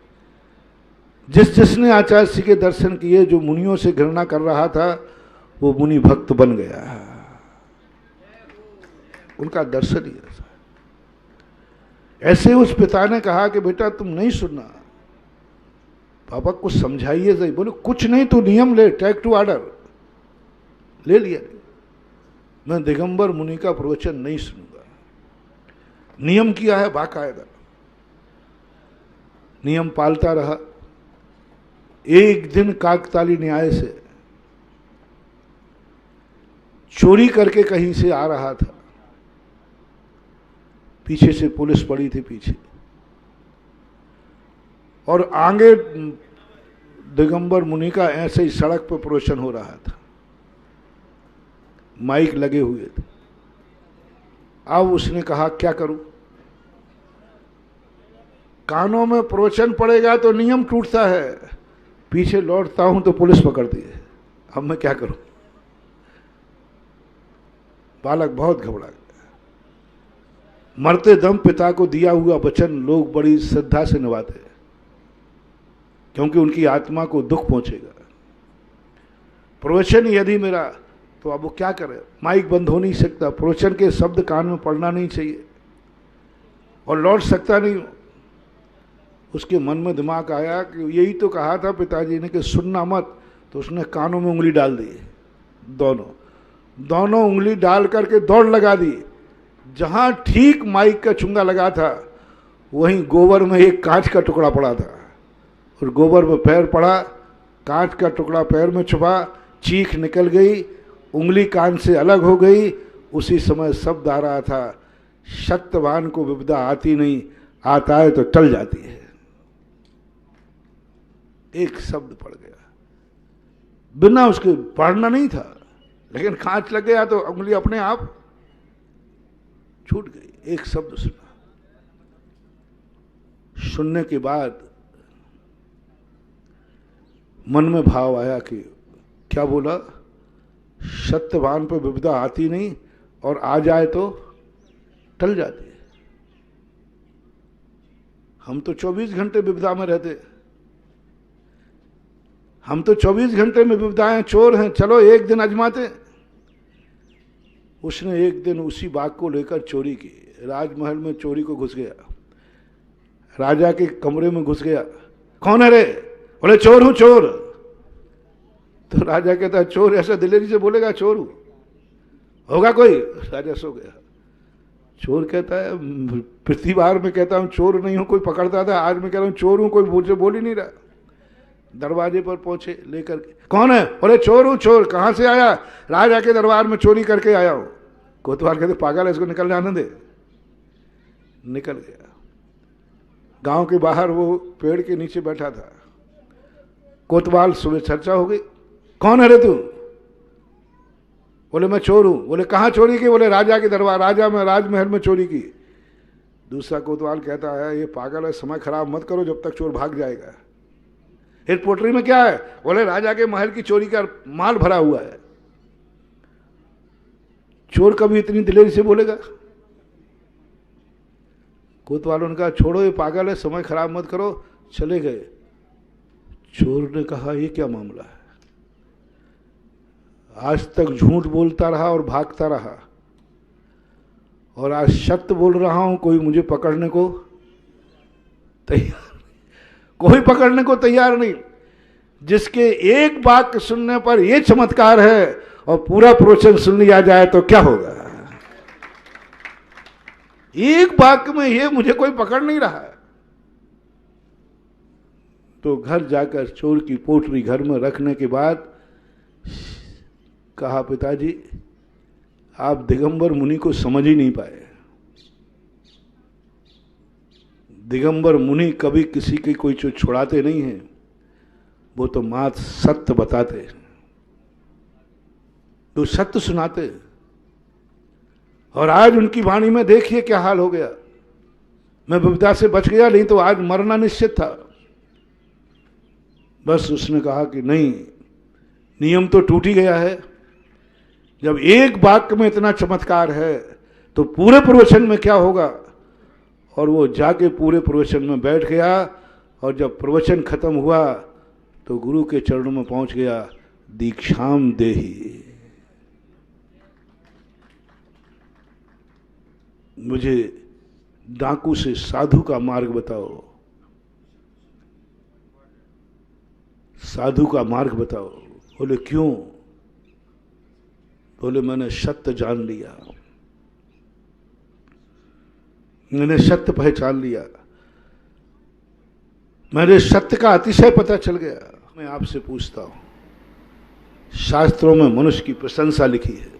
जिसने आचार्य श्री के दर्शन किए, जो मुनियों से घृणा कर रहा था वो मुनि भक्त बन गया। उनका दर्शन ही ऐसा है। ऐसे उस पिता ने कहा कि बेटा तुम नहीं सुनना, पापा कुछ समझाइए सही। बोले कुछ नहीं, तू नियम ले, टेक टू ऑर्डर। ले लिया। मैं दिगंबर मुनि का प्रवचन नहीं सुनूंगा। नियम किया है बाकायदा, नियम पालता रहा। एक दिन काकताली न्याय से चोरी करके कहीं से आ रहा था, पीछे से पुलिस पड़ी थी पीछे, और आगे दिगंबर मुनि का ऐसे ही सड़क पर प्रवचन हो रहा था, माइक लगे हुए थे। अब उसने कहा क्या करूं, कानों में प्रवचन पड़ेगा तो नियम टूटता है, पीछे लौटता हूं तो पुलिस पकड़ती है, अब मैं क्या करूं। बालक बहुत घबरा गया। मरते दम पिता को दिया हुआ वचन लोग बड़ी श्रद्धा से निभाते हैं, क्योंकि उनकी आत्मा को दुख पहुंचेगा। प्रवचन यदि मेरा, तो अब वो क्या करे, माइक बंद हो नहीं सकता, प्रवचन के शब्द कान में पड़ना नहीं चाहिए, और लौट सकता नहीं। उसके मन में दिमाग आया कि यही तो कहा था पिताजी ने कि सुनना मत, तो उसने कानों में उंगली डाल दी, दोनों उंगली डाल करके दौड़ लगा दी। जहां ठीक माइक का चुंगा लगा था वहीं गोबर में एक कांच का टुकड़ा पड़ा था, और गोबर में पैर पड़ा, कांच का टुकड़ा पैर में छुपा, चीख निकल गई, उंगली कान से अलग हो गई। उसी समय शब्द आ रहा था, सत्यवान को विपदा आती नहीं, आता है तो टल जाती है। एक शब्द पड़ गया, बिना उसके पढ़ना नहीं था, लेकिन कांच लग गया तो उंगली अपने आप छूट गई। एक शब्द सुना, सुनने के बाद मन में भाव आया कि क्या बोला, सत्यवान पर विपदा आती नहीं, और आ जाए तो टल जाती है। हम तो 24 घंटे विपदा में रहते, हम तो 24 घंटे में विपदाएं, चोर हैं, चलो एक दिन आजमाते। उसने एक दिन उसी बाग को लेकर चोरी की, राजमहल में चोरी को घुस गया, राजा के कमरे में घुस गया। कौन है रे? बोले चोर हूं, चोर। तो राजा कहता है चोर ऐसा दिलेरी से बोलेगा चोर हूं, होगा कोई? राजा सो गया। चोर कहता है पृथ्वी बार में कहता हूं चोर नहीं हूं, कोई पकड़ता था, आज मैं कह रहा हूं चोर हूं, कोई मुझे बोल ही नहीं रहा। दरवाजे पर पहुंचे लेकर के, कौन है? बोले चोर हूं, चोर। कहां से आया? राजा के दरबार में चोरी करके आया हूं। कोतवाल कहते पागल है, इसको निकल जाने दे। निकल गया। गांव के बाहर वो पेड़ के नीचे बैठा था। कोतवाल सुबह चर्चा हो गई, कौन है रे तू? बोले मैं चोर हूं। बोले कहां चोरी की? बोले राजा के दरबार, राजमहल में चोरी की। दूसरा कोतवाल कहता है ये पागल है, समय खराब मत करो, जब तक चोर भाग जाएगा। इस पोटरी में क्या है? बोले राजा के महल की चोरी का माल भरा हुआ है। चोर कभी इतनी दिलेरी से बोलेगा? कोतवालों ने कहा छोड़ो ये पागल है, समय खराब मत करो, चले गए। चोर ने कहा ये क्या मामला है, आज तक झूठ बोलता रहा और भागता रहा, और आज सत्य बोल रहा हूं, कोई मुझे पकड़ने को तैयार, कोई पकड़ने को तैयार नहीं। जिसके एक वाक्य सुनने पर यह चमत्कार है और पूरा प्रवचन सुन लिया जाए तो क्या होगा? एक वाक्य में ये मुझे कोई पकड़ नहीं रहा है। तो घर जाकर चोर की पोटली घर में रखने के बाद कहा पिताजी आप दिगंबर मुनि को समझ ही नहीं पाए। दिगंबर मुनि कभी किसी की कोई चीज छुड़ाते नहीं हैं, वो तो मात्र सत्य बताते, तो सत्य सुनाते। और आज उनकी वाणी में देखिए क्या हाल हो गया। मैं विपदा से बच गया, नहीं तो आज मरना निश्चित था। बस उसने कहा कि नहीं, नियम तो टूट ही गया है। जब एक वाक्य में इतना चमत्कार है तो पूरे प्रवचन में क्या होगा? और वो जाके पूरे प्रवचन में बैठ गया, और जब प्रवचन खत्म हुआ तो गुरु के चरणों में पहुंच गया, दीक्षाम देहि, मुझे डाकू से साधु का मार्ग बताओ। साधु का मार्ग बताओ। बोले क्यों? बोले मैंने सत्य जान लिया, मैंने सत्य पहचान लिया, मेरे सत्य का अतिशय पता चल गया। मैं आपसे पूछता हूं, शास्त्रों में मनुष्य की प्रशंसा लिखी है,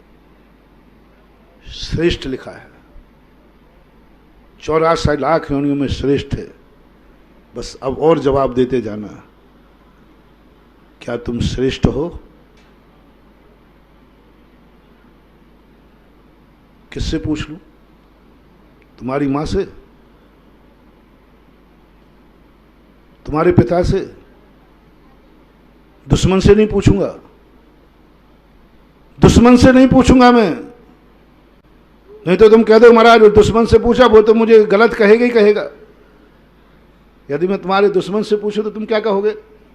श्रेष्ठ लिखा है, 84 लाख योनियों में श्रेष्ठ है। बस अब और जवाब देते जाना, क्या तुम श्रेष्ठ हो? किससे पूछ लूं? तुम्हारी मां से? तुम्हारे पिता से? दुश्मन से नहीं पूछूंगा, दुश्मन से नहीं पूछूंगा मैं। नहीं तो तुम कह दो महाराज दुश्मन से पूछा, वो तो मुझे गलत कहेगा ही कहेगा। यदि मैं तुम्हारे दुश्मन से पूछूं तो तुम क्या कहोगे?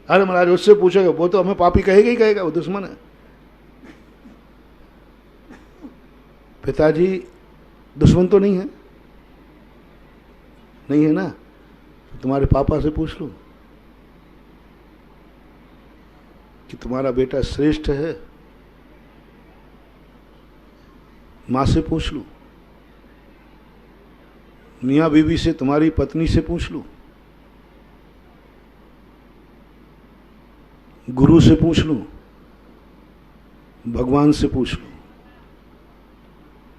अरे महाराज उससे पूछोगे, वो तो हमें पापी कहेगा ही कहेगा, वो दुश्मन है। पिताजी दुश्मन तो नहीं है? नहीं है ना? तो तुम्हारे पापा से पूछ लो कि तुम्हारा बेटा श्रेष्ठ है। मां से पूछ लो, मियां बीवी से, तुम्हारी पत्नी से पूछ लो, गुरु से पूछ लो, भगवान से पूछ लो,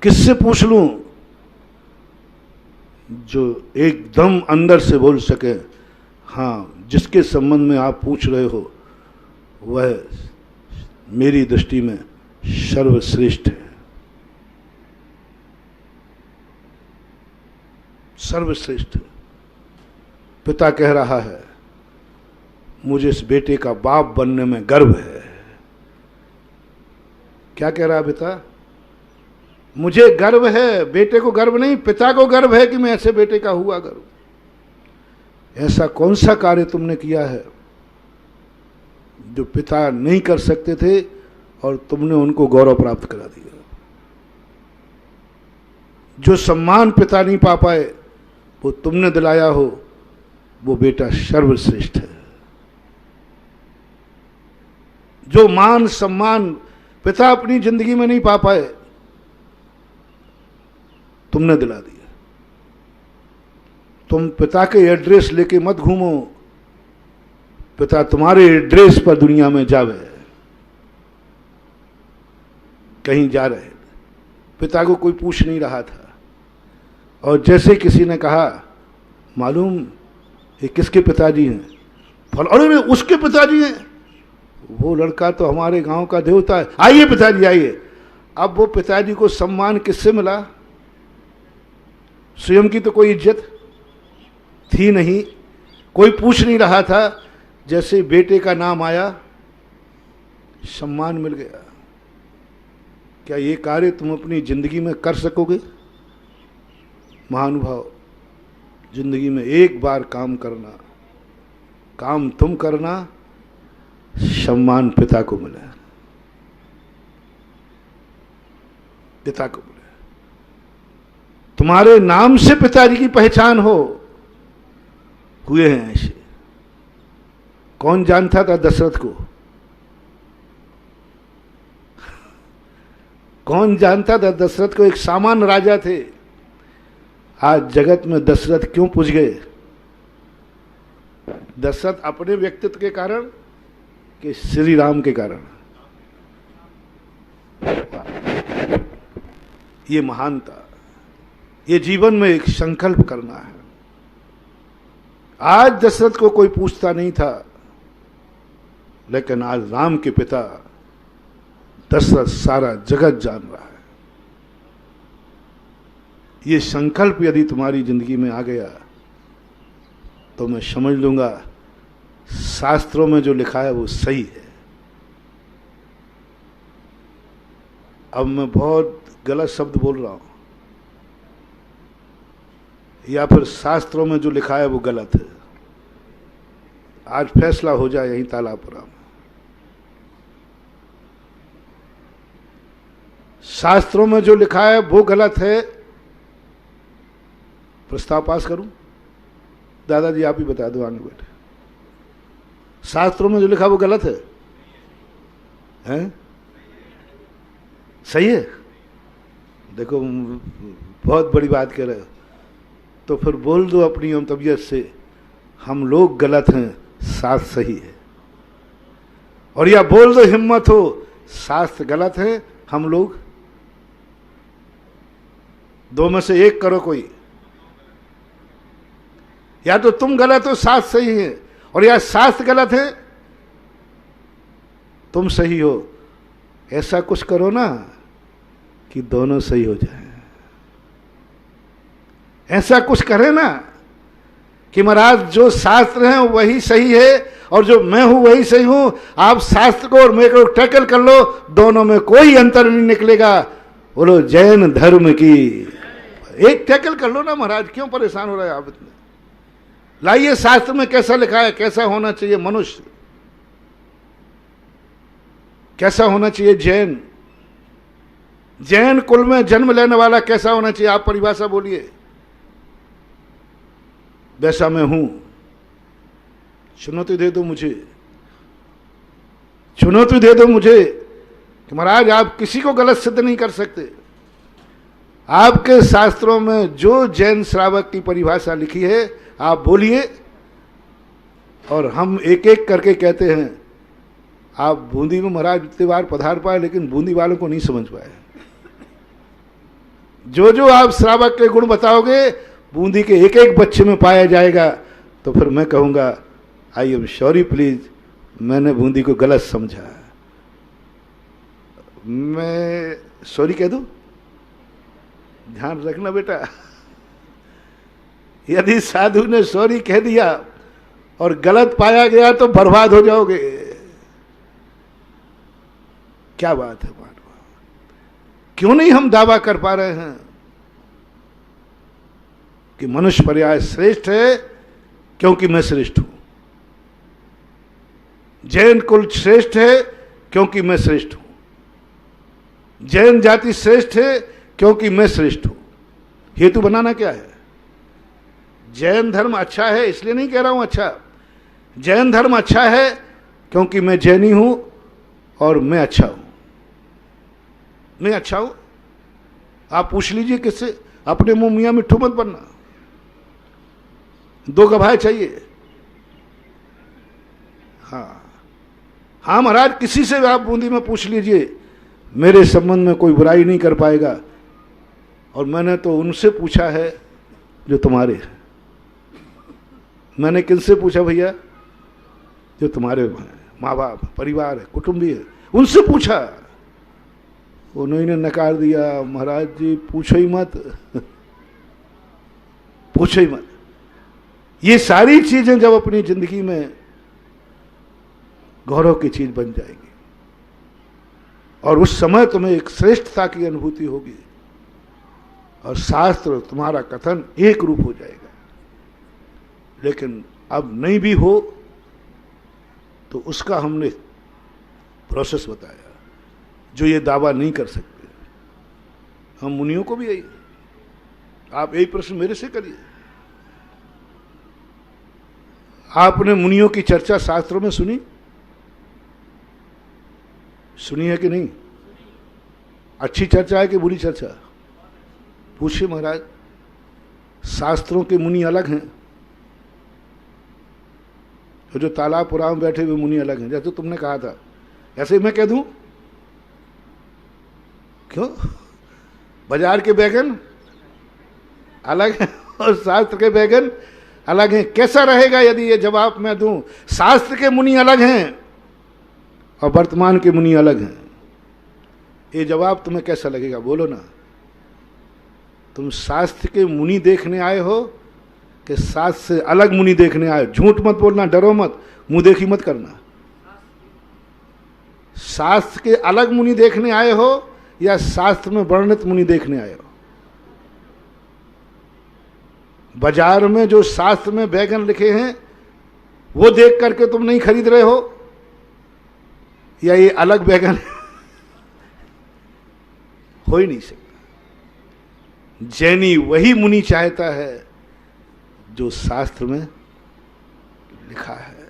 किससे पूछ लूं जो एकदम अंदर से बोल सके हाँ जिसके संबंध में आप पूछ रहे हो वह मेरी दृष्टि में सर्वश्रेष्ठ है, सर्वश्रेष्ठ। पिता कह रहा है मुझे इस बेटे का बाप बनने में गर्व है। क्या कह रहा है पिता? मुझे गर्व है, बेटे को गर्व नहीं, पिता को गर्व है कि मैं ऐसे बेटे का हुआ करूं। ऐसा कौन सा कार्य तुमने किया है जो पिता नहीं कर सकते थे और तुमने उनको गौरव प्राप्त करा दिया? जो सम्मान पिता नहीं पा पाए वो तुमने दिलाया हो, वो बेटा सर्वश्रेष्ठ है। जो मान सम्मान पिता अपनी जिंदगी में नहीं पा पाए तुमने दिला दिया। तुम पिता के एड्रेस लेके मत घूमो, पिता तुम्हारे एड्रेस पर दुनिया में जावे। कहीं जा रहे, पिता को कोई पूछ नहीं रहा था, और जैसे किसी ने कहा मालूम ये किसके पिताजी हैं? अरे उसके पिताजी हैं, वो लड़का तो हमारे गांव का देवता है, आइए पिताजी आइए। अब वो पिताजी को सम्मान किससे मिला? स्वयं की तो कोई इज्जत थी नहीं, कोई पूछ नहीं रहा था। जैसे बेटे का नाम आया सम्मान मिल गया। क्या ये कार्य तुम अपनी जिंदगी में कर सकोगे? महानुभाव, जिंदगी में एक बार काम करना, काम तुम करना, सम्मान पिता को मिला, पिता को मिला। तुम्हारे नाम से पिताजी की पहचान हो। हुए हैं ऐसे। कौन जानता था दशरथ को? कौन जानता था दशरथ को? एक सामान्य राजा थे। आज जगत में दशरथ क्यों पूज गए? दशरथ अपने व्यक्तित्व के कारण कि श्री राम के कारण? ये महानता, ये जीवन में एक संकल्प करना है। आज दशरथ को कोई पूछता नहीं था, लेकिन आज राम के पिता दशरथ सारा जगत जान रहा है। ये संकल्प यदि तुम्हारी जिंदगी में आ गया तो मैं समझ लूंगा शास्त्रों में जो लिखा है वो सही है। अब मैं बहुत गलत शब्द बोल रहा हूं, या फिर शास्त्रों में जो लिखा है वो गलत है। आज फैसला हो जाए यहीं तालापुरा में। शास्त्रों में जो लिखा है वो गलत है। प्रस्ताव पास करूं? दादाजी आप ही बता दो, आगे बैठे। शास्त्रों में जो लिखा वो गलत है? हैं? सही है? देखो बहुत बड़ी बात कह रहे हो, तो फिर बोल दो अपनी तबीयत से, हम लोग गलत हैं, शास्त्र सही है। और या बोल दो, हिम्मत हो, शास्त्र गलत है, हम लोग, दो में से एक करो कोई। या तो तुम गलत हो, शास्त्र सही है, और या शास्त्र गलत है, तुम सही हो। ऐसा कुछ करो ना कि दोनों सही हो जाए। ऐसा कुछ करें ना कि महाराज जो शास्त्र है वही सही है और जो मैं हूं वही सही हूं, आप शास्त्र को और मेरे को टैकल कर लो, दोनों में कोई अंतर नहीं निकलेगा। बोलो जैन धर्म की। एक टैकल कर लो ना महाराज, क्यों परेशान हो रहे हैं आप इतने? लाइए शास्त्र में कैसा लिखा है, कैसा होना चाहिए मनुष्य, कैसा होना चाहिए जैन, जैन कुल में जन्म लेने वाला कैसा होना चाहिए, आप परिभाषा बोलिए। वैसा मैं हूं। चुनौती दे दो मुझे, चुनौती दे दो मुझे कि महाराज आप किसी को गलत सिद्ध नहीं कर सकते। आपके शास्त्रों में जो जैन श्रावक की परिभाषा लिखी है आप बोलिए, और हम एक एक करके कहते हैं। आप बूंदी में महाराज इतनी बार पधार पाए, लेकिन बूंदी वालों को नहीं समझ पाए। जो जो आप श्रावक के गुण बताओगे बूंदी के एक एक बच्चे में पाया जाएगा, तो फिर मैं कहूंगा आई एम सॉरी प्लीज, मैंने बूंदी को गलत समझा। मैं सॉरी कह दूं? ध्यान रखना बेटा, यदि साधु ने सॉरी कह दिया और गलत पाया गया तो बर्बाद हो जाओगे। क्या बात है, बात क्यों नहीं हम दावा कर पा रहे हैं कि मनुष्य पर्याय श्रेष्ठ है क्योंकि मैं श्रेष्ठ हूं, जैन कुल श्रेष्ठ है क्योंकि मैं श्रेष्ठ हूं, जैन जाति श्रेष्ठ है क्योंकि मैं श्रेष्ठ हूं। हेतु बनाना क्या है? जैन धर्म अच्छा है इसलिए नहीं कह रहा हूं अच्छा, जैन धर्म अच्छा है क्योंकि मैं जैनी हूं और मैं अच्छा हूं। मैं अच्छा हूं, आप पूछ लीजिए किससे, अपने मुंह मियां मिट्ठू मत बनना, दो गवाह चाहिए। हाँ महाराज, किसी से भी आप बूंदी में पूछ लीजिए, मेरे संबंध में कोई बुराई नहीं कर पाएगा। और मैंने तो उनसे पूछा है जो तुम्हारे हैं। मैंने किनसे पूछा भैया? जो तुम्हारे माँ बाप, परिवार है, कुटुंबी है, उनसे पूछा। उन्होंने नकार दिया, महाराज जी पूछो ही मत, पूछो ही मत। ये सारी चीजें जब अपनी जिंदगी में गौरव की चीज बन जाएगी और उस समय तुम्हें एक श्रेष्ठता की अनुभूति होगी और शास्त्र तुम्हारा कथन एक रूप हो जाएगा। लेकिन अब नहीं भी हो तो उसका हमने प्रोसेस बताया, जो ये दावा नहीं कर सकते। हम मुनियों को भी यही, आप यही प्रश्न मेरे से करिए। आपने मुनियों की चर्चा शास्त्रों में सुनी? सुनी है कि नहीं? अच्छी चर्चा है कि बुरी चर्चा? पूछिए महाराज, शास्त्रों के मुनि अलग हैं, तो जो तालाब पुराण में बैठे हुए मुनि अलग हैं। जैसे तुमने कहा था, ऐसे ही मैं कह दूं? क्यों? बाजार के बैगन अलग हैं और शास्त्र के बैगन अलग हैं। कैसा रहेगा यदि ये जवाब मैं दूं? शास्त्र के मुनि अलग हैं और वर्तमान के मुनि अलग हैं। ये जवाब तुम्हें कैसा लगेगा? बोलो ना। तुम शास्त्र के मुनि देखने आए हो कि शास्त्र से अलग मुनि देखने आए? झूठ मत बोलना, डरो मत, मुंह देखी मत करना। शास्त्र के अलग मुनि देखने आए हो या शास्त्र में वर्णित मुनि देखने आए हो? बाजार में जो शास्त्र में बैगन लिखे हैं वो देख करके तुम नहीं खरीद रहे हो, या ये अलग बैगन हो ही नहीं सकता। जैनी वही मुनि चाहता है जो शास्त्र में लिखा है।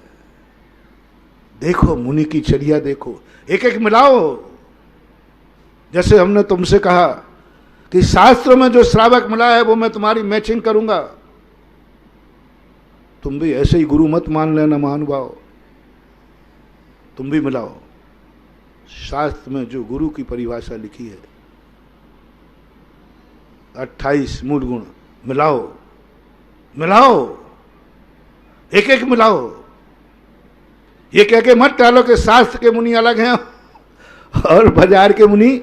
देखो मुनि की चर्या देखो, एक एक मिलाओ। जैसे हमने तुमसे कहा कि शास्त्रों में जो श्रावक मिला है वो मैं तुम्हारी मैचिंग करूंगा, तुम भी ऐसे ही गुरु मत मान लेना महानुभाव, तुम भी मिलाओ। शास्त्र में जो गुरु की परिभाषा लिखी है 28 मूल गुण, मिलाओ मिलाओ, एक एक मिलाओ। ये कह के मत डालो कि शास्त्र के मुनि अलग हैं और बाजार के मुनि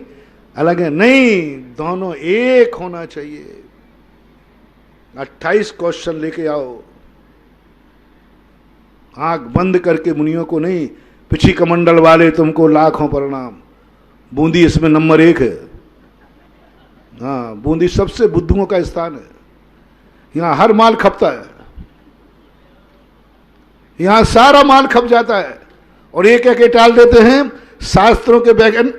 अलग हैं, नहीं, दोनों एक होना चाहिए। 28 क्वेश्चन लेके आओ, आंख बंद करके मुनियों को नहीं, पिछी कमंडल वाले तुमको लाखों प्रणाम, बूंदी इसमें नंबर 1 है। हाँ, बूंदी सबसे बुद्धुओं का स्थान है, यहां हर माल खपता है, यहां सारा माल खप जाता है। और ये कह के टाल देते हैं शास्त्रों के बैगन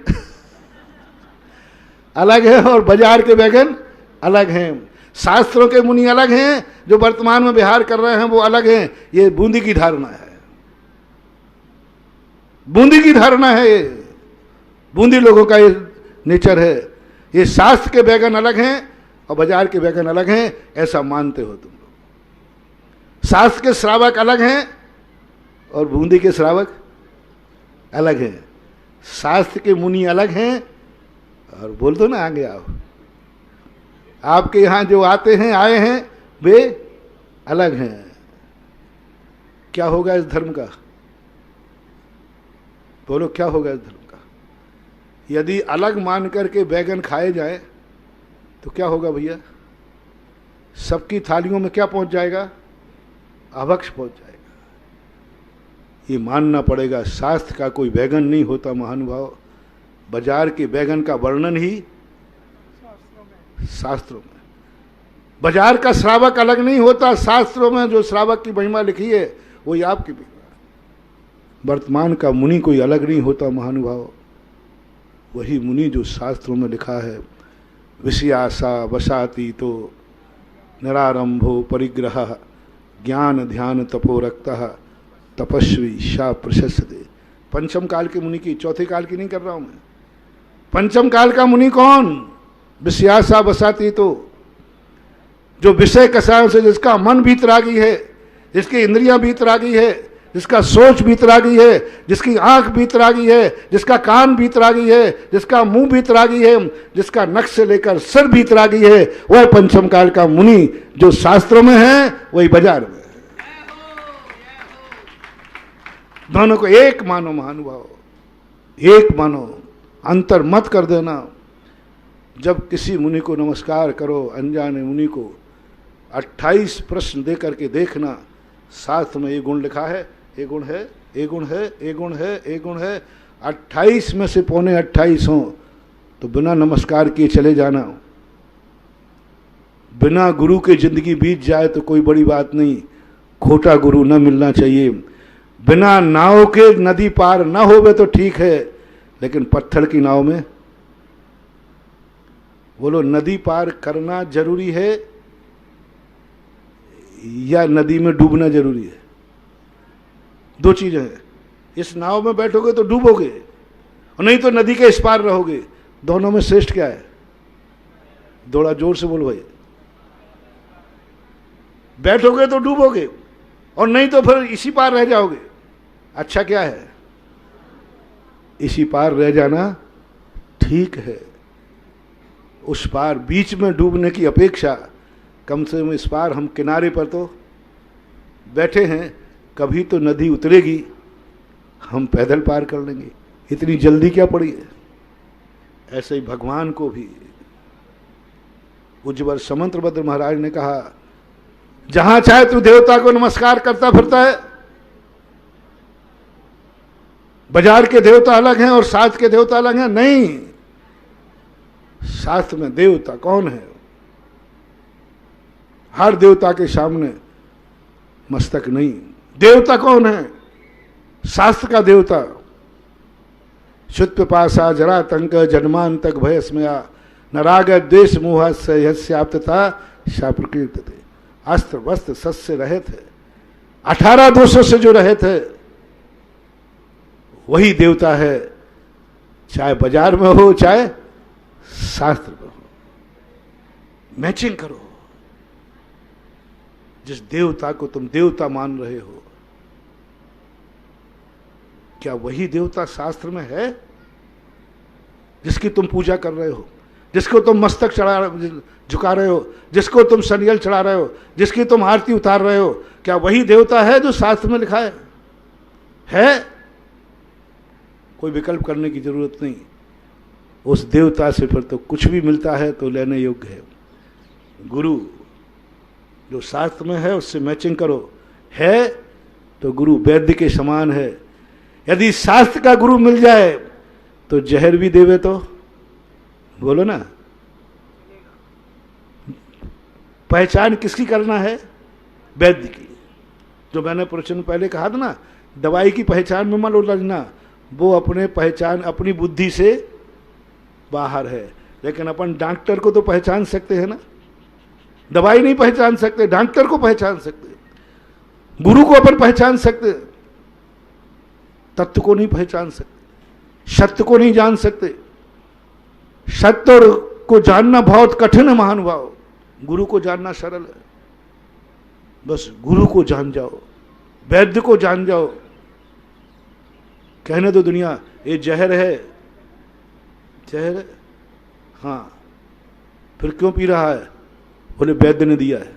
अलग है और बाजार के बैगन अलग हैं। शास्त्रों के मुनि अलग हैं, जो वर्तमान में विहार कर रहे हैं वो अलग हैं। ये बूंदी की धारणा है, बूंदी की धारणा है, ये बूंदी लोगों का ये नेचर है। ये शास्त्र के बैगन अलग हैं और बाजार के बैगन अलग हैं, ऐसा मानते हो तुम लोग। शास्त्र के श्रावक अलग हैं और बूंदी के श्रावक अलग हैं। शास्त्र के मुनि अलग हैं और बोल दो ना, आगे आओ, आपके यहां जो आते हैं आए हैं वे अलग हैं। क्या होगा इस धर्म का? बोलो क्या होगा इस धर्म का? यदि अलग मान करके बैगन खाए जाए तो क्या होगा भैया? सबकी थालियों में क्या पहुंच जाएगा? अभक्ष पहुंच जाएगा। ये मानना पड़ेगा, शास्त्र का कोई बैगन नहीं होता महानुभाव, बाजार के बैगन का वर्णन ही शास्त्रों में। बाजार का श्रावक अलग नहीं होता, शास्त्रों में जो श्रावक की महिमा लिखी है वही आपकी महिमा। वर्तमान का मुनि कोई अलग नहीं होता महानुभाव, वही मुनि जो शास्त्रों में लिखा है। विषयासा वसाती तो निरारंभो परिग्रह ज्ञान ध्यान तपो रक्तः तपस्वी शा प्रशस्यते। पंचम काल के मुनि की, चौथे काल की नहीं कर रहा हूं मैं। पंचम काल का मुनि कौन? विषयासा वसाती तो, जो विषय कसायों से जिसका मन बीतरागी है, जिसकी इंद्रियां बीतरागी है, जिसका सोच बीतरागी है, जिसकी आंख बीतरागी है, जिसका कान बीतरागी है, जिसका मुंह बीतरागी है, जिसका नख से लेकर सिर बीतरागी है, वह पंचम काल का मुनि जो शास्त्रों में है वही बाजार में है। दोनों को एक मानो महानुभाव, एक मानो, अंतर मत कर देना। जब किसी मुनि को नमस्कार करो, अनजाने मुनि को 28 प्रश्न दे करके देखना, शास्त्र में ये गुण लिखा है, ये गुण है, ये गुण है, ये गुण है, ये गुण है। 28 में से पौने 28 हों तो बिना नमस्कार किए चले जाना। बिना गुरु के जिंदगी बीत जाए तो कोई बड़ी बात नहीं, खोटा गुरु न मिलना चाहिए। बिना नाव के नदी पार न होवे तो ठीक है, लेकिन पत्थर की नाव में, बोलो नदी पार करना जरूरी है या नदी में डूबना जरूरी है? दो चीजें हैं। इस नाव में बैठोगे तो डूबोगे और नहीं तो नदी के इस पार रहोगे। दोनों में श्रेष्ठ क्या है? थोड़ा जोर से बोलो भाई। बैठोगे तो डूबोगे और नहीं तो फिर इसी पार रह जाओगे। अच्छा क्या है? इसी पार रह जाना ठीक है। उस पार बीच में डूबने की अपेक्षा कम से कम इस पार हम किनारे पर तो बैठे हैं, कभी तो नदी उतरेगी, हम पैदल पार कर लेंगे, इतनी जल्दी क्या पड़ी है? ऐसे ही भगवान को भी उज्जवल समंत्रभद्र महाराज ने कहा, जहां चाहे तू देवता को नमस्कार करता फिरता है। बाजार के देवता अलग हैं और शास्त्र के देवता अलग हैं? नहीं, शास्त्र में देवता कौन है? हर देवता के सामने मस्तक नहीं। देवता कौन है? शास्त्र का देवता। शुद्ध पिपासा जरातंक जन्मांतक भयस्मया न राग द्वेष मोह सह्याप्तता शाप्रकीर्तते। अस्त्र वस्त्र सस्य रहित है, 18 दोषों से जो रहित है, वही देवता है, चाहे बाजार में हो चाहे शास्त्र में हो। मैचिंग करो। जिस देवता को तुम देवता मान रहे हो, क्या वही देवता शास्त्र में है जिसकी तुम पूजा कर रहे हो, जिसको तुम मस्तक झुका रहे हो, जिसको तुम सनियल चढ़ा रहे हो, जिसकी तुम आरती उतार रहे हो? क्या वही देवता है जो शास्त्र में लिखा है? कोई विकल्प करने की जरूरत नहीं। उस देवता से फिर तो कुछ भी मिलता है तो लेने योग्य है। गुरु जो शास्त्र में है उससे मैचिंग करो। है तो गुरु वैद्य के समान है। यदि शास्त्र का गुरु मिल जाए तो जहर भी देवे तो बोलो ना। पहचान किसकी करना है? वैद्य की। जो मैंने प्रवचन पहले कहा था ना, दवाई की पहचान में मत उलझना। वो अपने पहचान अपनी बुद्धि से बाहर है, लेकिन अपन डॉक्टर को तो पहचान सकते हैं ना। दवाई नहीं पहचान सकते, डॉक्टर को पहचान सकते, गुरु को अपन पहचान सकते, तत्व को नहीं पहचान सकते, सत्य को नहीं जान सकते। सत्य को जानना बहुत कठिन है महानुभाव, गुरु को जानना सरल है। बस गुरु को जान जाओ, वैद्य को जान जाओ। कहने दो दुनिया ये जहर है, जहर है, हाँ, फिर क्यों पी रहा है? बोले वैद्य ने दिया है।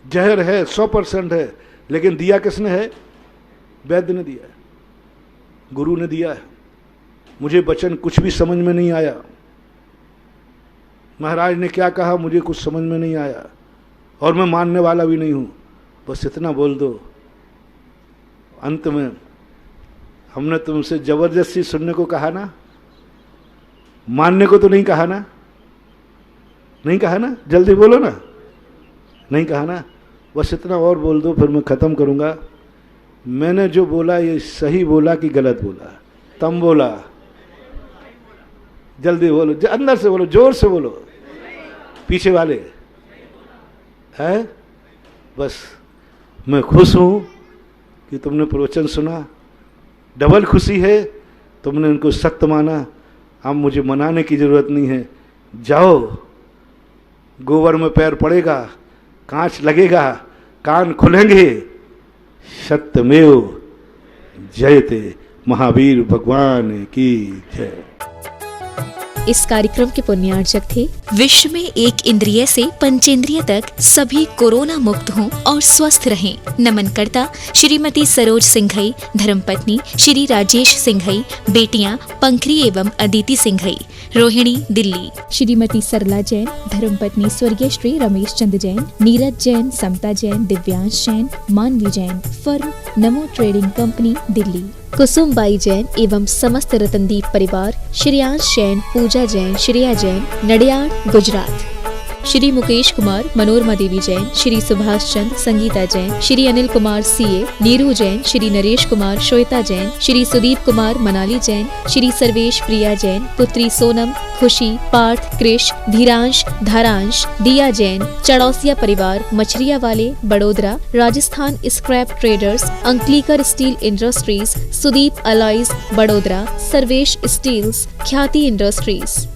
जहर है, 100% है, लेकिन दिया किसने है? वैद्य ने दिया है, गुरु ने दिया है। मुझे वचन कुछ भी समझ में नहीं आया, महाराज ने क्या कहा मुझे कुछ समझ में नहीं आया, और मैं मानने वाला भी नहीं हूं। बस इतना बोल दो। अंत में हमने तुमसे जबरदस्ती सुनने को कहा ना, मानने को तो नहीं कहा ना, नहीं कहा ना, जल्दी बोलो ना, नहीं कहा ना। बस इतना और बोल दो, फिर मैं ख़त्म करूँगा। मैंने जो बोला ये सही बोला कि गलत बोला? तम बोला, जल्दी बोलो, अंदर से बोलो, जोर से बोलो, पीछे वाले है। बस मैं खुश हूँ कि तुमने प्रवचन सुना, डबल खुशी है, तुमने उनको सत्य माना। अब मुझे मनाने की जरूरत नहीं है। जाओ, गोबर में पैर पड़ेगा, कांच लगेगा, कान खुलेंगे, सत्यमेव जयते। महावीर भगवान की जय। इस कार्यक्रम के पुण्यार्चक थे विश्व में एक इंद्रिय से पंचेंद्रिय तक सभी कोरोना मुक्त हों और स्वस्थ रहें। नमन करता श्रीमती सरोज सिंघई, धर्मपत्नी श्री राजेश सिंघई, बेटियां पंखरी एवं अदिति सिंघई, रोहिणी दिल्ली। श्रीमती सरला जैन, धर्मपत्नी स्वर्गीय श्री रमेश चंद जैन, नीरज जैन, समता जैन, दिव्यांश जैन, मानवी जैन, फर्म नमो ट्रेडिंग कंपनी दिल्ली। कुसुमबाई जैन एवं समस्त रतनदीप परिवार, श्रेयांश जैन, पूजा जैन, श्रेया जैन, नडियाड गुजरात। श्री मुकेश कुमार, मनोरमा देवी जैन, श्री सुभाष चंद, संगीता जैन, श्री अनिल कुमार सीए, नीरू जैन, श्री नरेश कुमार, श्वेता जैन, श्री सुदीप कुमार, मनाली जैन, श्री सर्वेश प्रिया जैन, पुत्री सोनम, खुशी, पार्थ, कृष, धीरांश, धारांश, दिया जैन, चड़ौसिया परिवार, मछरिया वाले, Vadodara, Rajasthan scrap traders, Ankalikar steel industries, Sudeep alloys, Vadodara, Sarvesh steels, Khyati industries.